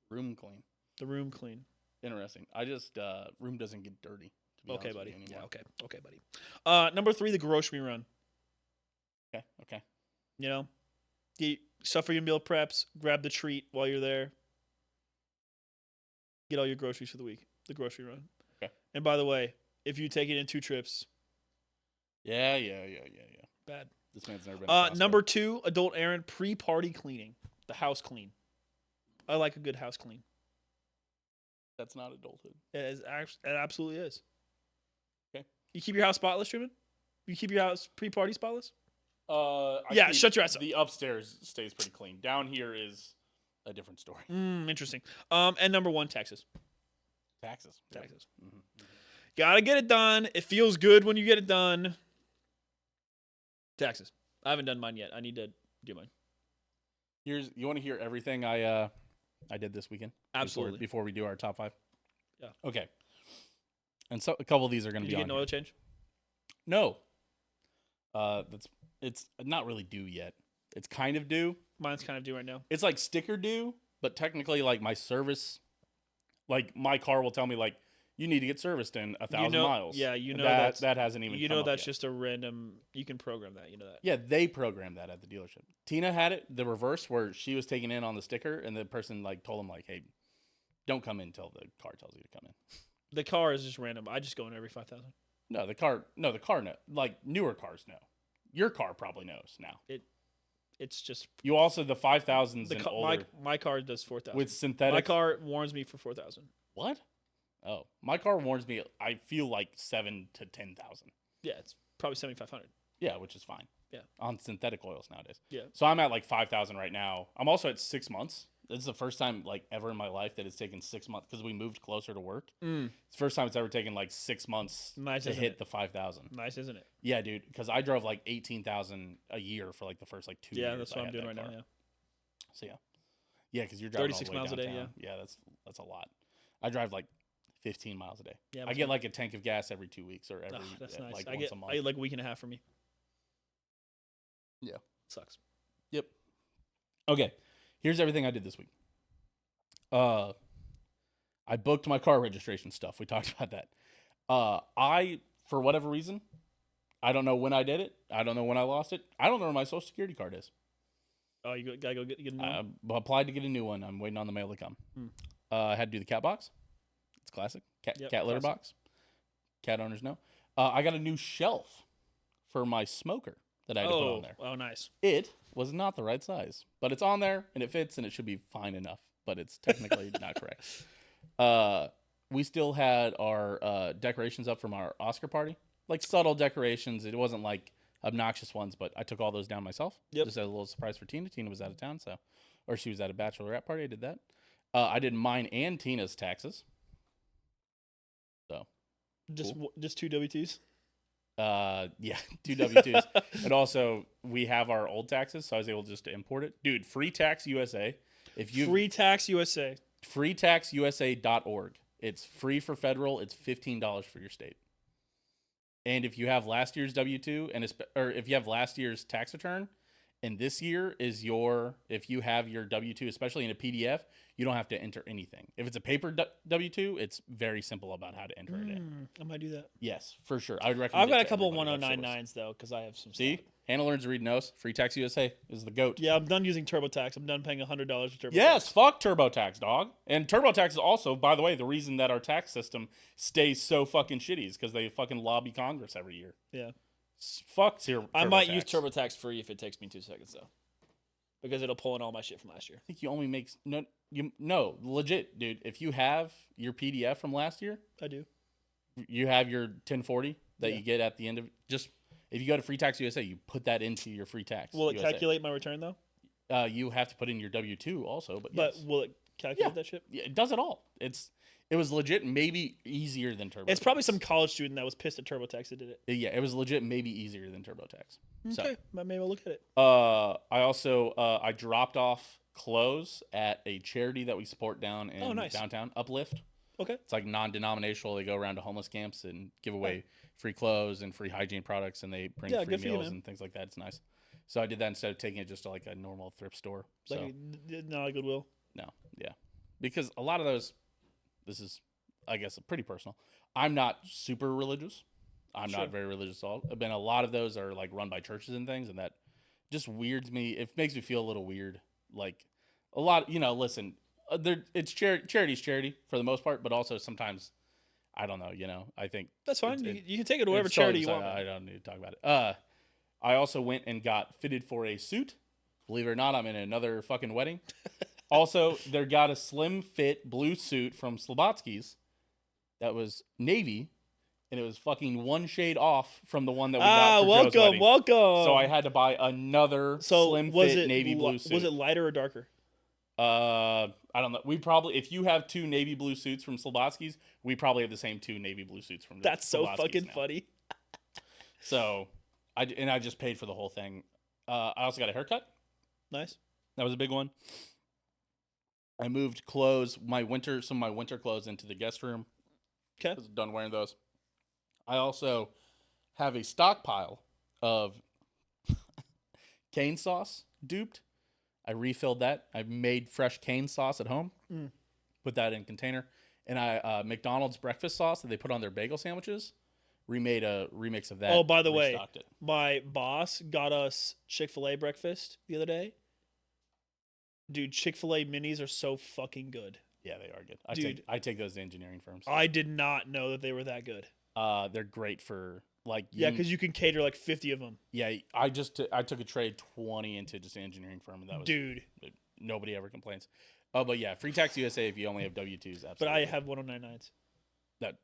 Room clean. The room clean. Interesting. I just, room doesn't get dirty. To be Okay, honest with buddy. you anymore. Yeah, okay, buddy. Number 3, the grocery run. Okay. You know, suffer your meal preps, grab the treat while you're there. Get all your groceries for the week. The grocery run. Okay. And by the way, if you take it in 2 trips. Yeah. Bad. This man's never been to Costco. Number 2, adult errand, pre-party cleaning. The house clean. I like a good house clean. That's not adulthood. It absolutely is. Okay. You keep your house spotless, Truman? You keep your house pre-party spotless? I keep- shut your ass up. The upstairs stays pretty clean. Down here is a different story. Interesting. And number 1, taxes. Taxes. Taxes. Mm-hmm. Gotta get it done. It feels good when you get it done. Taxes. I haven't done mine yet. I need to do mine. You want to hear everything I did this weekend? Absolutely. Before we do our top 5? Yeah. Okay. And so a couple of these are going to Did be you get an on oil here. change? No. It's not really due yet. It's kind of due. Mine's kind of due right now. It's like sticker due, but technically like my service, like my car will tell me like you need to get serviced in 1,000 miles. Yeah, you know that hasn't even. You come know up that's yet. just a random. You can program that. You know that. Yeah, they programmed that at the dealership. Tina had it the reverse where she was taking in on the sticker, and the person like told him like, "Hey, don't come in until the car tells you to come in." The car is just random. I just go in every 5,000. No, the car no. Like newer cars know. Your car probably knows now. It's just You also the 5,000s and older my car does 4,000. with synthetic. My car warns me for 4,000. What? Oh, my car warns me. I feel like 7,000 to 10,000. Yeah, it's probably 7,500. Yeah, which is fine. Yeah. On synthetic oils nowadays. Yeah. So I'm at like 5,000 right now. I'm also at 6 months. This is the first time like ever in my life that it's taken 6 months because we moved closer to work. It's the first time it's ever taken like 6 months Nice, to isn't hit it? the 5,000. Nice, isn't it? Yeah, dude. Because I drove like 18,000 a year for like the first like 2 years. Yeah, that's what I I'm had doing that right car. now. Yeah. So yeah, because you're driving 36 all the way miles a day, downtown. Yeah, that's a lot. I drive like 15 miles a day. Yeah, I get like a tank of gas every 2 weeks or every that's nice. like I once get a month. I get like a week and a half for me. Yeah. Sucks. Yep. Okay. Here's everything I did this week. I booked my car registration stuff. We talked about that. I, for whatever reason, I don't know when I did it. I don't know when I lost it. I don't know where my social security card is. Oh, you gotta go get a new one? I applied to get a new one. I'm waiting on the mail to come. I had to do the cat box. It's classic. Cat litter classic. box. Cat owners know. I got a new shelf for my smoker that I had to put on there. Oh, nice. It was not the right size, but it's on there and it fits and it should be fine enough, but it's technically not correct. We still had our decorations up from our Oscar party, like subtle decorations. It wasn't like obnoxious ones, but I took all those down myself. Yep. Just as a little surprise for Tina. Tina was out of town, or she was at a bachelorette party. I did that. I did mine and Tina's taxes. So Just 2 WTs? yeah, 2 W-2s. And also we have our old taxes, so I was able just to import it. Dude, Free Tax USA. If you Free Tax USA. freetaxusa.org. It's free for federal. It's $15 for your state. And if you have last year's W-2 or if you have last year's tax return And this year is if you have your W-2, especially in a PDF, you don't have to enter anything. If it's a paper W-2, it's very simple about how to enter it in. I might do that. Yes, for sure. I would recommend I've got it a to couple everybody that shows. 1099s though, because I have some. See? stock. Hannah learns to read knows. Free Tax USA is the GOAT. Yeah, I'm done using TurboTax. I'm done paying $100 for TurboTax. Yes, fuck TurboTax, dog. And TurboTax is also, by the way, the reason that our tax system stays so fucking shitty is because they fucking lobby Congress every year. Yeah. Fuck TurboTax. I might use TurboTax free if it takes me 2 seconds though, because it'll pull in all my shit from last year. I think you only make no legit, dude. If you have your PDF from last year, I do. you have your 1040 that Yeah. you get at the end of just if you go to Free Tax USA, you put that into your Free Tax. Will it USA. calculate my return though? You have to put in your W-2 also, but But yes. will it calculate Yeah. that shit? Yeah, it does it all. It was legit maybe easier than TurboTax. It's probably some college student that was pissed at TurboTax that did it. Yeah, it was legit maybe easier than TurboTax. Okay, maybe I'll look at it. I also I dropped off clothes at a charity that we support down in nice. downtown, Uplift. Okay. It's like non-denominational. They go around to homeless camps and give away free clothes and free hygiene products, and they bring free good for you, meals man. and things like that. It's nice. So I did that instead of taking it just to like a normal thrift store. So Like not a Goodwill. no, yeah, because a lot of those. This is, I guess, pretty personal. I'm not super religious. I'm Sure. not very religious at all. But a lot of those are like run by churches and things, and that just weirds me. It makes me feel a little weird. Like a lot, listen, it's charity's charity for the most part, but also sometimes I don't know. I think That's fine. it's- You can take it to whatever it's charity you totally- want. I don't need to talk about it. I also went and got fitted for a suit. Believe it or not, I'm in another fucking wedding. Also, they got a slim fit blue suit from Slobotsky's that was navy, and it was fucking one shade off from the one that we got for Joe's wedding. welcome. So I had to buy another slim fit navy blue suit. Was it lighter or darker? I don't know. We probably, if you have two navy blue suits from Slobotsky's, we probably have the same two navy blue suits from. That's so Slobotsky's fucking now. funny. So, I just paid for the whole thing. I also got a haircut. Nice. That was a big one. I moved some of my winter clothes into the guest room. Okay. I was done wearing those. I also have a stockpile of cane sauce duped. I refilled that. I made fresh cane sauce at home. Put that in a container. And I McDonald's breakfast sauce that they put on their bagel sandwiches. Remade a remix of that. Oh, by the way, restocked it. my boss got us Chick-fil-A breakfast the other day. Dude, Chick-fil-A minis are so fucking good. Yeah, they are good. I take those to engineering firms. I did not know that they were that good. They're great for like Yeah, because you can cater like 50 of them. yeah. I took a trade 20 into just an engineering firm, and that was Dude. nobody ever complains. Oh, but yeah, Free Tax USA if you only have W-2s. Absolutely. But I have 1099s.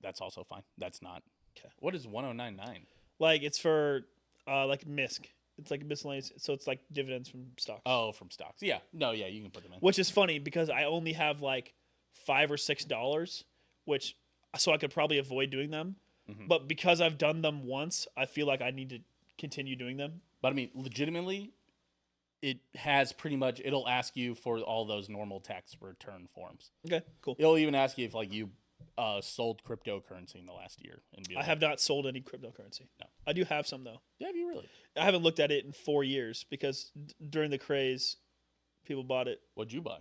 That's also fine. That's not. 'Kay. What is 1099? Like it's for like MISC. It's like miscellaneous. So it's like dividends from stocks. Oh, from stocks. Yeah. No, yeah, you can put them in. Which is funny because I only have like $5 or $6, which so I could probably avoid doing them. Mhm. But because I've done them once, I feel like I need to continue doing them. But I mean, legitimately, it has pretty much. It'll ask you for all those normal tax return forms. Okay, cool. It'll even ask you if like you sold cryptocurrency in the last year. And be I like, have not sold any cryptocurrency. No. I do have some though. Yeah, have you really? I haven't looked at it in 4 years because during the craze, people bought it. What'd you buy?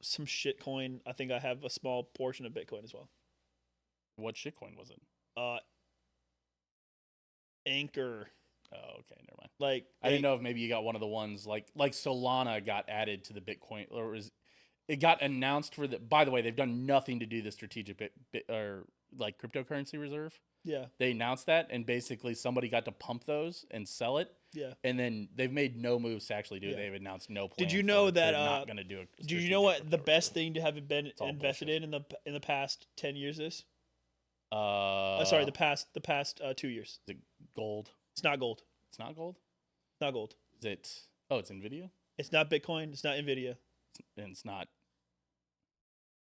Some shit coin. I think I have a small portion of Bitcoin as well. What shitcoin was it? Anchor. Oh, okay, never mind. Like I didn't know if maybe you got one of the ones like Solana got added to the Bitcoin, or it got announced for the. By the way, they've done nothing to do the strategic or like cryptocurrency reserve. Yeah, They announced that, and basically somebody got to pump those and sell it, yeah. and then they've made no moves to actually do it. Yeah. They've announced no plan. Did you know for it. that, They're not going to do it? Do you know what the best thing to have been all invested in the past 10 years is? Sorry, The past 2 years. is it gold? It's not gold. It's not gold. Not gold. Is it? Oh, it's Nvidia, It's not Bitcoin. It's not Nvidia. and it's not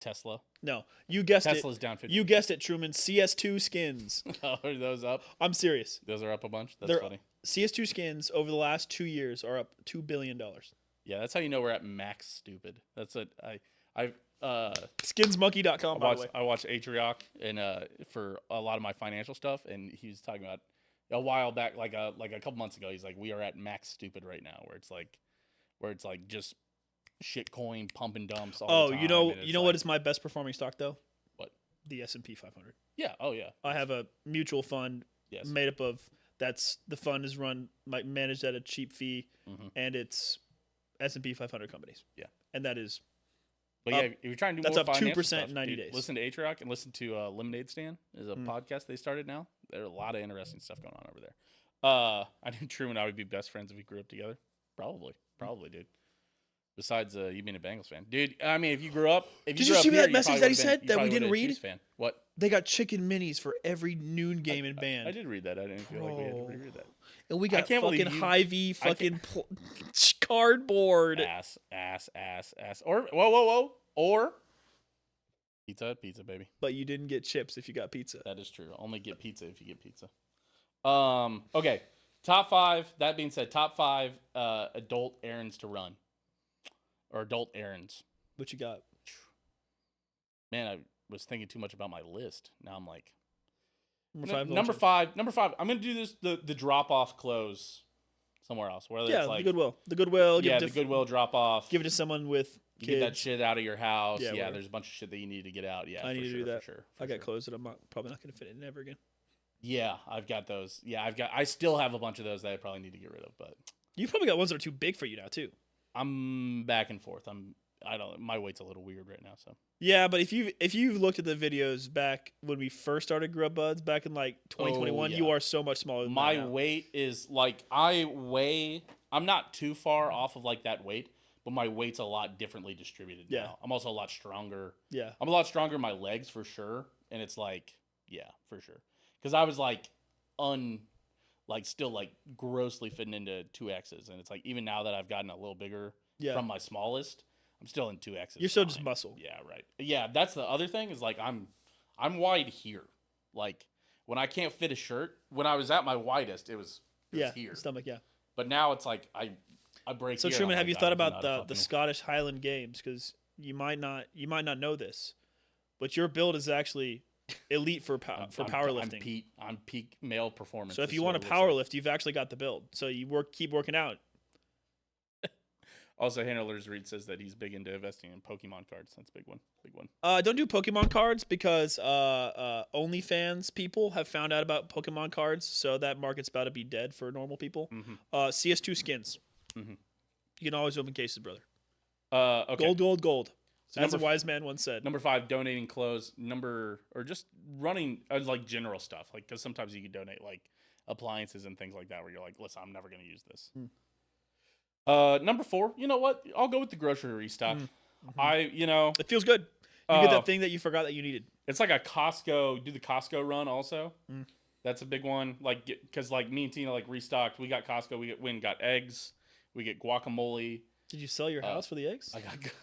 Tesla. No, you guessed Tesla's it. down 50. You guessed it, Truman. CS2 skins. Oh, are those up? I'm serious. Those are up a bunch. That's They're- funny. CS2 skins over the last 2 years are up $2 billion. Yeah, that's how you know we're at max stupid. That's what I Skinsmonkey.com, by the way. watch Atrioc and for a lot of my financial stuff, and he was talking about a while back, like a couple months ago. He's like, we are at max stupid right now, where it's like just shit coin pump and dumps all the time. And You know what is my best performing stock though? What? The S&P 500. Yeah. Oh yeah. I have a mutual fund Yes. made up of the fund is run managed at a cheap fee, and it's S&P 500 companies. Yeah. And that is. But yeah, if you're trying to do that's more up financial 2% stuff, in 90 dude, days. listen to H-Rock and listen to Lemonade Stand. Is a podcast they started now. There's a lot of interesting stuff going on over there. I knew Truman and I would be best friends if we grew up together. Probably, dude. Besides you being a Bengals fan, dude. I mean, if you grew up, Did you see that message that he said that we didn't read? Fan. What? They got chicken minis for every noon game in band. I did read that. I didn't feel like we had to reread that. And we got can't fucking believe you- Hy-Vee fucking cardboard. Ass. Or whoa. Or pizza, baby. But you didn't get chips if you got pizza. That is true. Only get pizza if you get pizza. Okay. Top 5. That being said, top 5 adult errands to run. Or adult errands. What you got? Man, I was thinking too much about my list. Now I'm like Number 5. Number 5. I'm gonna do this the drop off clothes somewhere else. Whether it's like the Goodwill. the Goodwill drop off. Give it to someone with You kids. get that shit out of your house. Yeah, Yeah, whatever. there's a bunch of shit that you need to get out. Yeah, I need to do that. For sure. I got clothes that I'm probably not going to fit in ever again. Yeah, I've got those. Yeah, I still have a bunch of those that I probably need to get rid of, but You probably got ones that are too big for you now too. I'm back and forth. My weight's a little weird right now, so. Yeah, but if you've looked at the videos back when we first started Grub Buds back in like 2021, yeah. you are so much smaller than My that now. weight is like I'm not too far off of like that weight, but my weight's a lot differently distributed Yeah. now. I'm also a lot stronger. Yeah. I'm a lot stronger in my legs for sure, and it's like, yeah, for sure. Cuz I was like still like grossly fitting into 2X's, and it's like even now that I've gotten a little bigger Yeah. from my smallest, I'm still in 2X's. You're still just fine. muscle. Yeah, right. Yeah, that's the other thing is like I'm wide here. Like when I can't fit a shirt, when I was at my widest, it was here. Stomach, yeah. But now it's like I break. So here, Truman, I'm have like, you thought I don't know about how to the fucking- Scottish Highland Games? Because you might not know this, but your build is actually elite for powerlifting. I'm peak male performance. So if This you is want what to it looks like. powerlift, you've actually got the build. So you keep working out. Also, Handlers Reed says that he's big into investing in Pokemon cards. That's a big one. Don't do Pokemon cards because OnlyFans people have found out about Pokemon cards, so that market's about to be dead for normal people. CS2 skins. Mhm. You can always open cases, brother. Okay. Gold. So As a wise man once said. Number 5, donating clothes. Or just running like general stuff. Like because sometimes you can donate like appliances and things like that where you're like, listen, I'm never going to use this. Number 4, you know what? I'll go with the grocery restock. It feels good. You get that thing that you forgot that you needed. It's like a Costco. Do the Costco run also. That's a big one. Like because like me and Tina like restocked. We got Costco. We got eggs. We get guacamole. Did you sell your house for the eggs?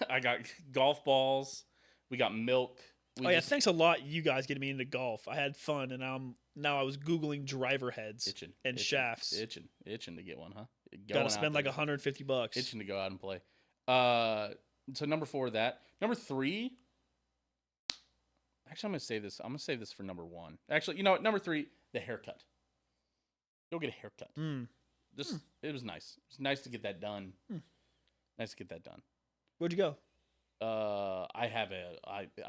I got golf balls. We got milk. Thanks a lot, you guys, getting me into golf. I had fun, and now I was Googling driver heads and shafts. Itching to get one, huh? Got to spend like $150. Itching to go out and play. So number 4, that. Number 3. Actually, I'm gonna save this. I'm gonna save this for number 1. Actually, you know what? Number 3, the haircut. Go get a haircut. It was nice. It was nice to get that done. Where'd you go? I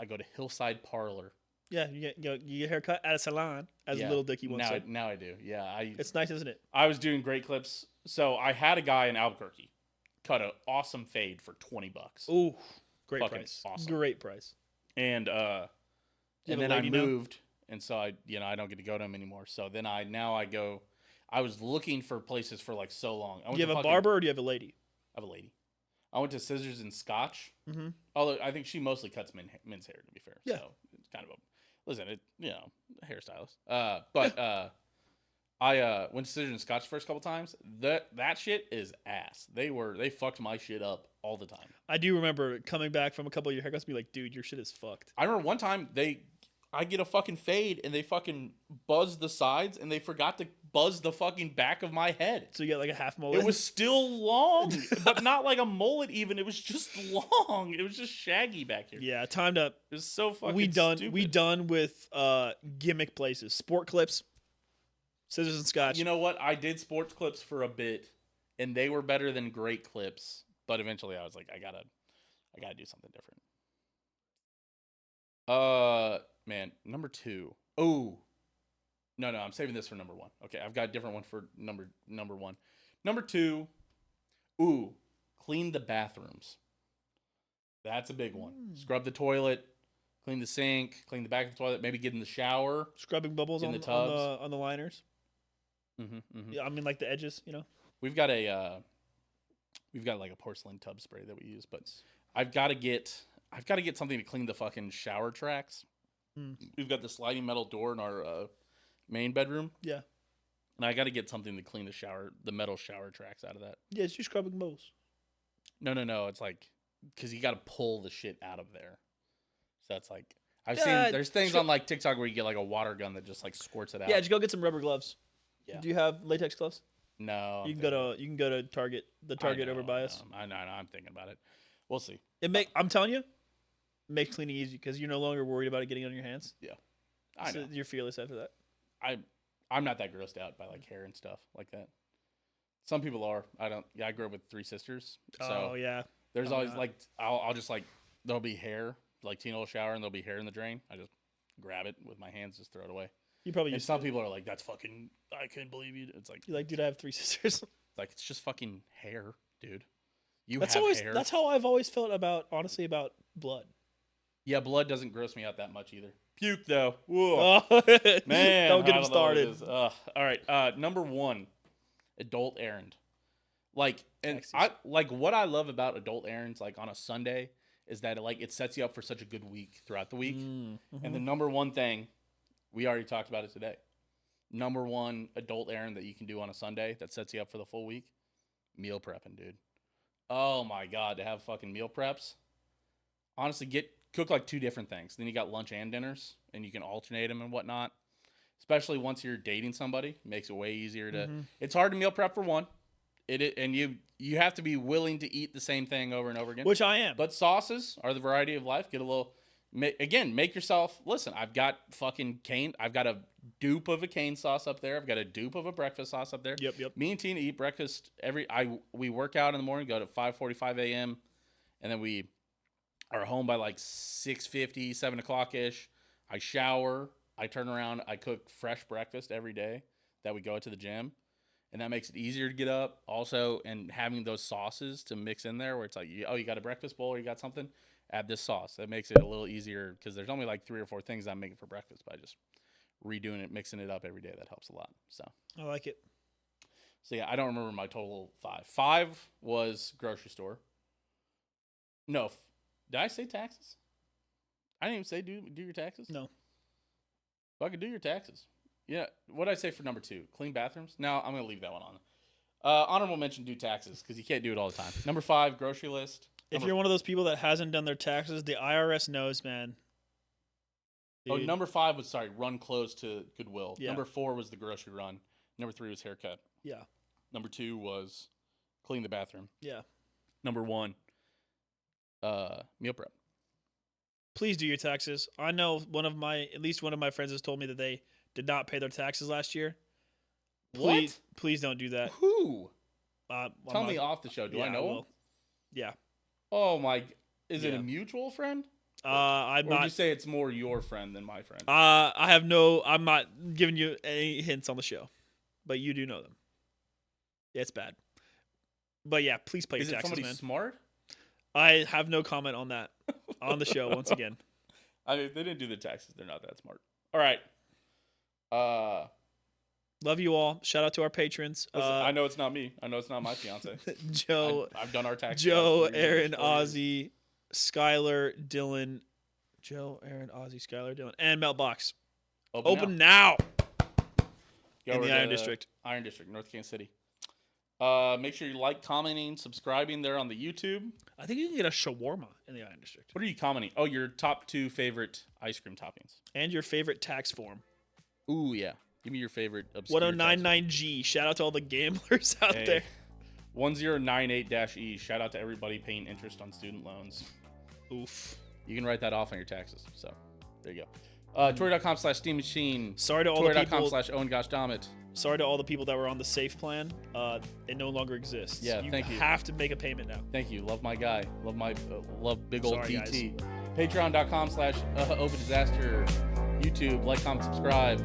go to Hillside Parlor. Yeah, you get a haircut at a salon, as Little Dicky once said. Now I do. Yeah, It's nice, isn't it? I was doing great clips. So I had a guy in Albuquerque cut an awesome fade for $20. Ooh, great Fucking price. awesome. Great price. And have then a I lady now? moved, and so I don't get to go to him anymore. So then I go. I was looking for places for like so long. Do you have a barber or do you have a lady? I have a lady. I went to Scissors and Scotch. Mm-hmm. Although I think she mostly cuts men's hair, to be fair. Yeah. So it's kind of a hairstylist. But I went to Scissors and Scotch the first couple times. That shit is ass. They fucked my shit up all the time. I do remember coming back from a couple of your haircuts and be like, dude, your shit is fucked. I remember one time I get a fucking fade and they fucking buzz the sides and they forgot to buzz the fucking back of my head. So you get like a half mullet? It was still long, but not like a mullet even. It was just long. It was just shaggy back here. Yeah, timed up. It was so fucking We stupid. done with gimmick places. Sport clips. Scissors and scotch. You know what? I did sports clips for a bit, and they were better than great clips. But eventually, I was like, I gotta do something different. Man, number 2. Oh, no, I'm saving this for number 1. Okay, I've got a different one for number 1. Number 2. Ooh, clean the bathrooms. That's a big one. Scrub the toilet, clean the sink, clean the back of the toilet. Maybe get in the shower. Scrubbing bubbles in on the the tubs. on the liners. Yeah, I mean like the edges. We've got like a porcelain tub spray that we use, but I've got to get something to clean the fucking shower tracks. We've got the sliding metal door in our main bedroom. Yeah. And I got to get something to clean the metal shower tracks out of that. Yeah, it's just scrubbing bubbles. No. It's like, because you got to pull the shit out of there. So that's like, I've Yeah, seen, there's things on like TikTok where you get like a water gun that just like squirts it out. Yeah, just go get some rubber gloves. Yeah. Do you have latex gloves? No. You can go to Target. The Target over by us. I know. I'm thinking about it. We'll see. I'm telling you, it makes cleaning easy because you're no longer worried about it getting on your hands. Yeah. I know. You're fearless after that. I'm not that grossed out by like hair and stuff like that. Some people are. I don't. Yeah, I grew up with 3 sisters. So Oh yeah. there's always like I'll just like there'll be hair like Tina will shower and there'll be hair in the drain. I just grab it with my hands, just throw it away. You probably And used some to. people are like, that's fucking. I couldn't believe you. It's like You're like, dude, I have 3 sisters. it's just fucking hair, dude. You That's have always hair. that's how I've always felt about blood. Yeah, blood doesn't gross me out that much either. Puke though. Whoa. Oh, Man, don't get I him don't know what it started. is. All right, number 1, Adult Errand. Like, and Texas. I like what I love about Adult Errands, like on a Sunday, is that it sets you up for such a good week throughout the week. And the number 1 thing, we already talked about it today. Number 1 adult errand that you can do on a Sunday that sets you up for the full week, meal prepping, dude. Oh my god, to have fucking meal preps. Honestly, cook like 2 different things. Then you got lunch and dinners, and you can alternate them and whatnot. Especially once you're dating somebody, it makes it way easier to. It's hard to meal prep for one. And you have to be willing to eat the same thing over and over again. Which I am. But sauces are the variety of life. Get a little. Again, make yourself. Listen, I've got fucking cane. I've got a dupe of a cane sauce up there. I've got a dupe of a breakfast sauce up there. Yep. Me and Tina eat breakfast we work out in the morning, go to 5:45 a.m. and then we are home by like 6:50, 7 o'clock ish. I shower. I turn around. I cook fresh breakfast every day that we go to the gym. And that makes it easier to get up. Also, and having those sauces to mix in there where it's like, you got a breakfast bowl or you got something, add this sauce. That makes it a little easier because there's only like 3 or 4 things I'm making for breakfast by just redoing it, mixing it up every day. That helps a lot. So I like it. So yeah, I don't remember my total 5. 5 was grocery store. No, did I say taxes? I didn't even say do your taxes. No. Fucking do your taxes. Yeah, what did I say for number 2? Clean bathrooms? No, I'm going to leave that one on. Honorable mention, do taxes, because you can't do it all the time. Number 5, grocery list. If you're one of those people that hasn't done their taxes, the IRS knows, man. Oh, Dude. number 5 was, run clothes to Goodwill. Yeah. Number 4 was the grocery run. Number 3 was haircut. Yeah. Number 2 was clean the bathroom. Yeah. Number 1, meal prep. Please do your taxes. I know at least one of my friends has told me that they did not pay their taxes last year. Please don't do that. Who? I'm Tell not- me off the show. Do I know him? well, yeah. Oh, my. Is it Yeah. a mutual friend? I'm Or would you not. say it's more your friend than my friend? I'm not giving you any hints on the show, but you do know them. Yeah, it's bad. But yeah, please pay Is your it taxes, somebody man. smart? I have no comment on that on the show once again. I mean, if they didn't do the taxes, they're not that smart. All right. Love you all. Shout out to our patrons. Listen, I know it's not me. I know it's not my fiance. Joe, I've done our taxes. Joe, last 3 years, Aaron, 4 years. Ozzy, Skylar, Dylan. Joe, Aaron, Ozzy, Skylar, Dylan, and Meltbox. Open now Go in over the to Iron District. Iron District, North Kansas City. Make sure you like, commenting, subscribing there on the YouTube. I think you can get a shawarma in the Iron District. What are you commenting? Oh, your top 2 favorite ice cream toppings. And your favorite tax form. Ooh, yeah. Give me your favorite obscure tax 1099G. Shout out to all the gamblers out Hey. there. 1098-E. Shout out to everybody paying interest on student loans. Oof. You can write that off on your taxes. So, there you go. Twitter.com/Steam Machine. Sorry to all the people. Twitter.com/Owen Gosh Dammit. Sorry to all the people that were on the safe plan. It no longer exists. Yeah, thank you. You have to make a payment now. Thank you. Love my guy. Love big old Sorry, TT. Patreon.com/Open Disaster. YouTube, like, comment, subscribe.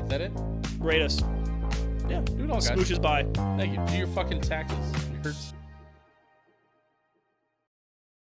Is that it? Rate us. Yeah, do it all, guys. Smooches, bye. Thank you. Do your fucking taxes, nerds.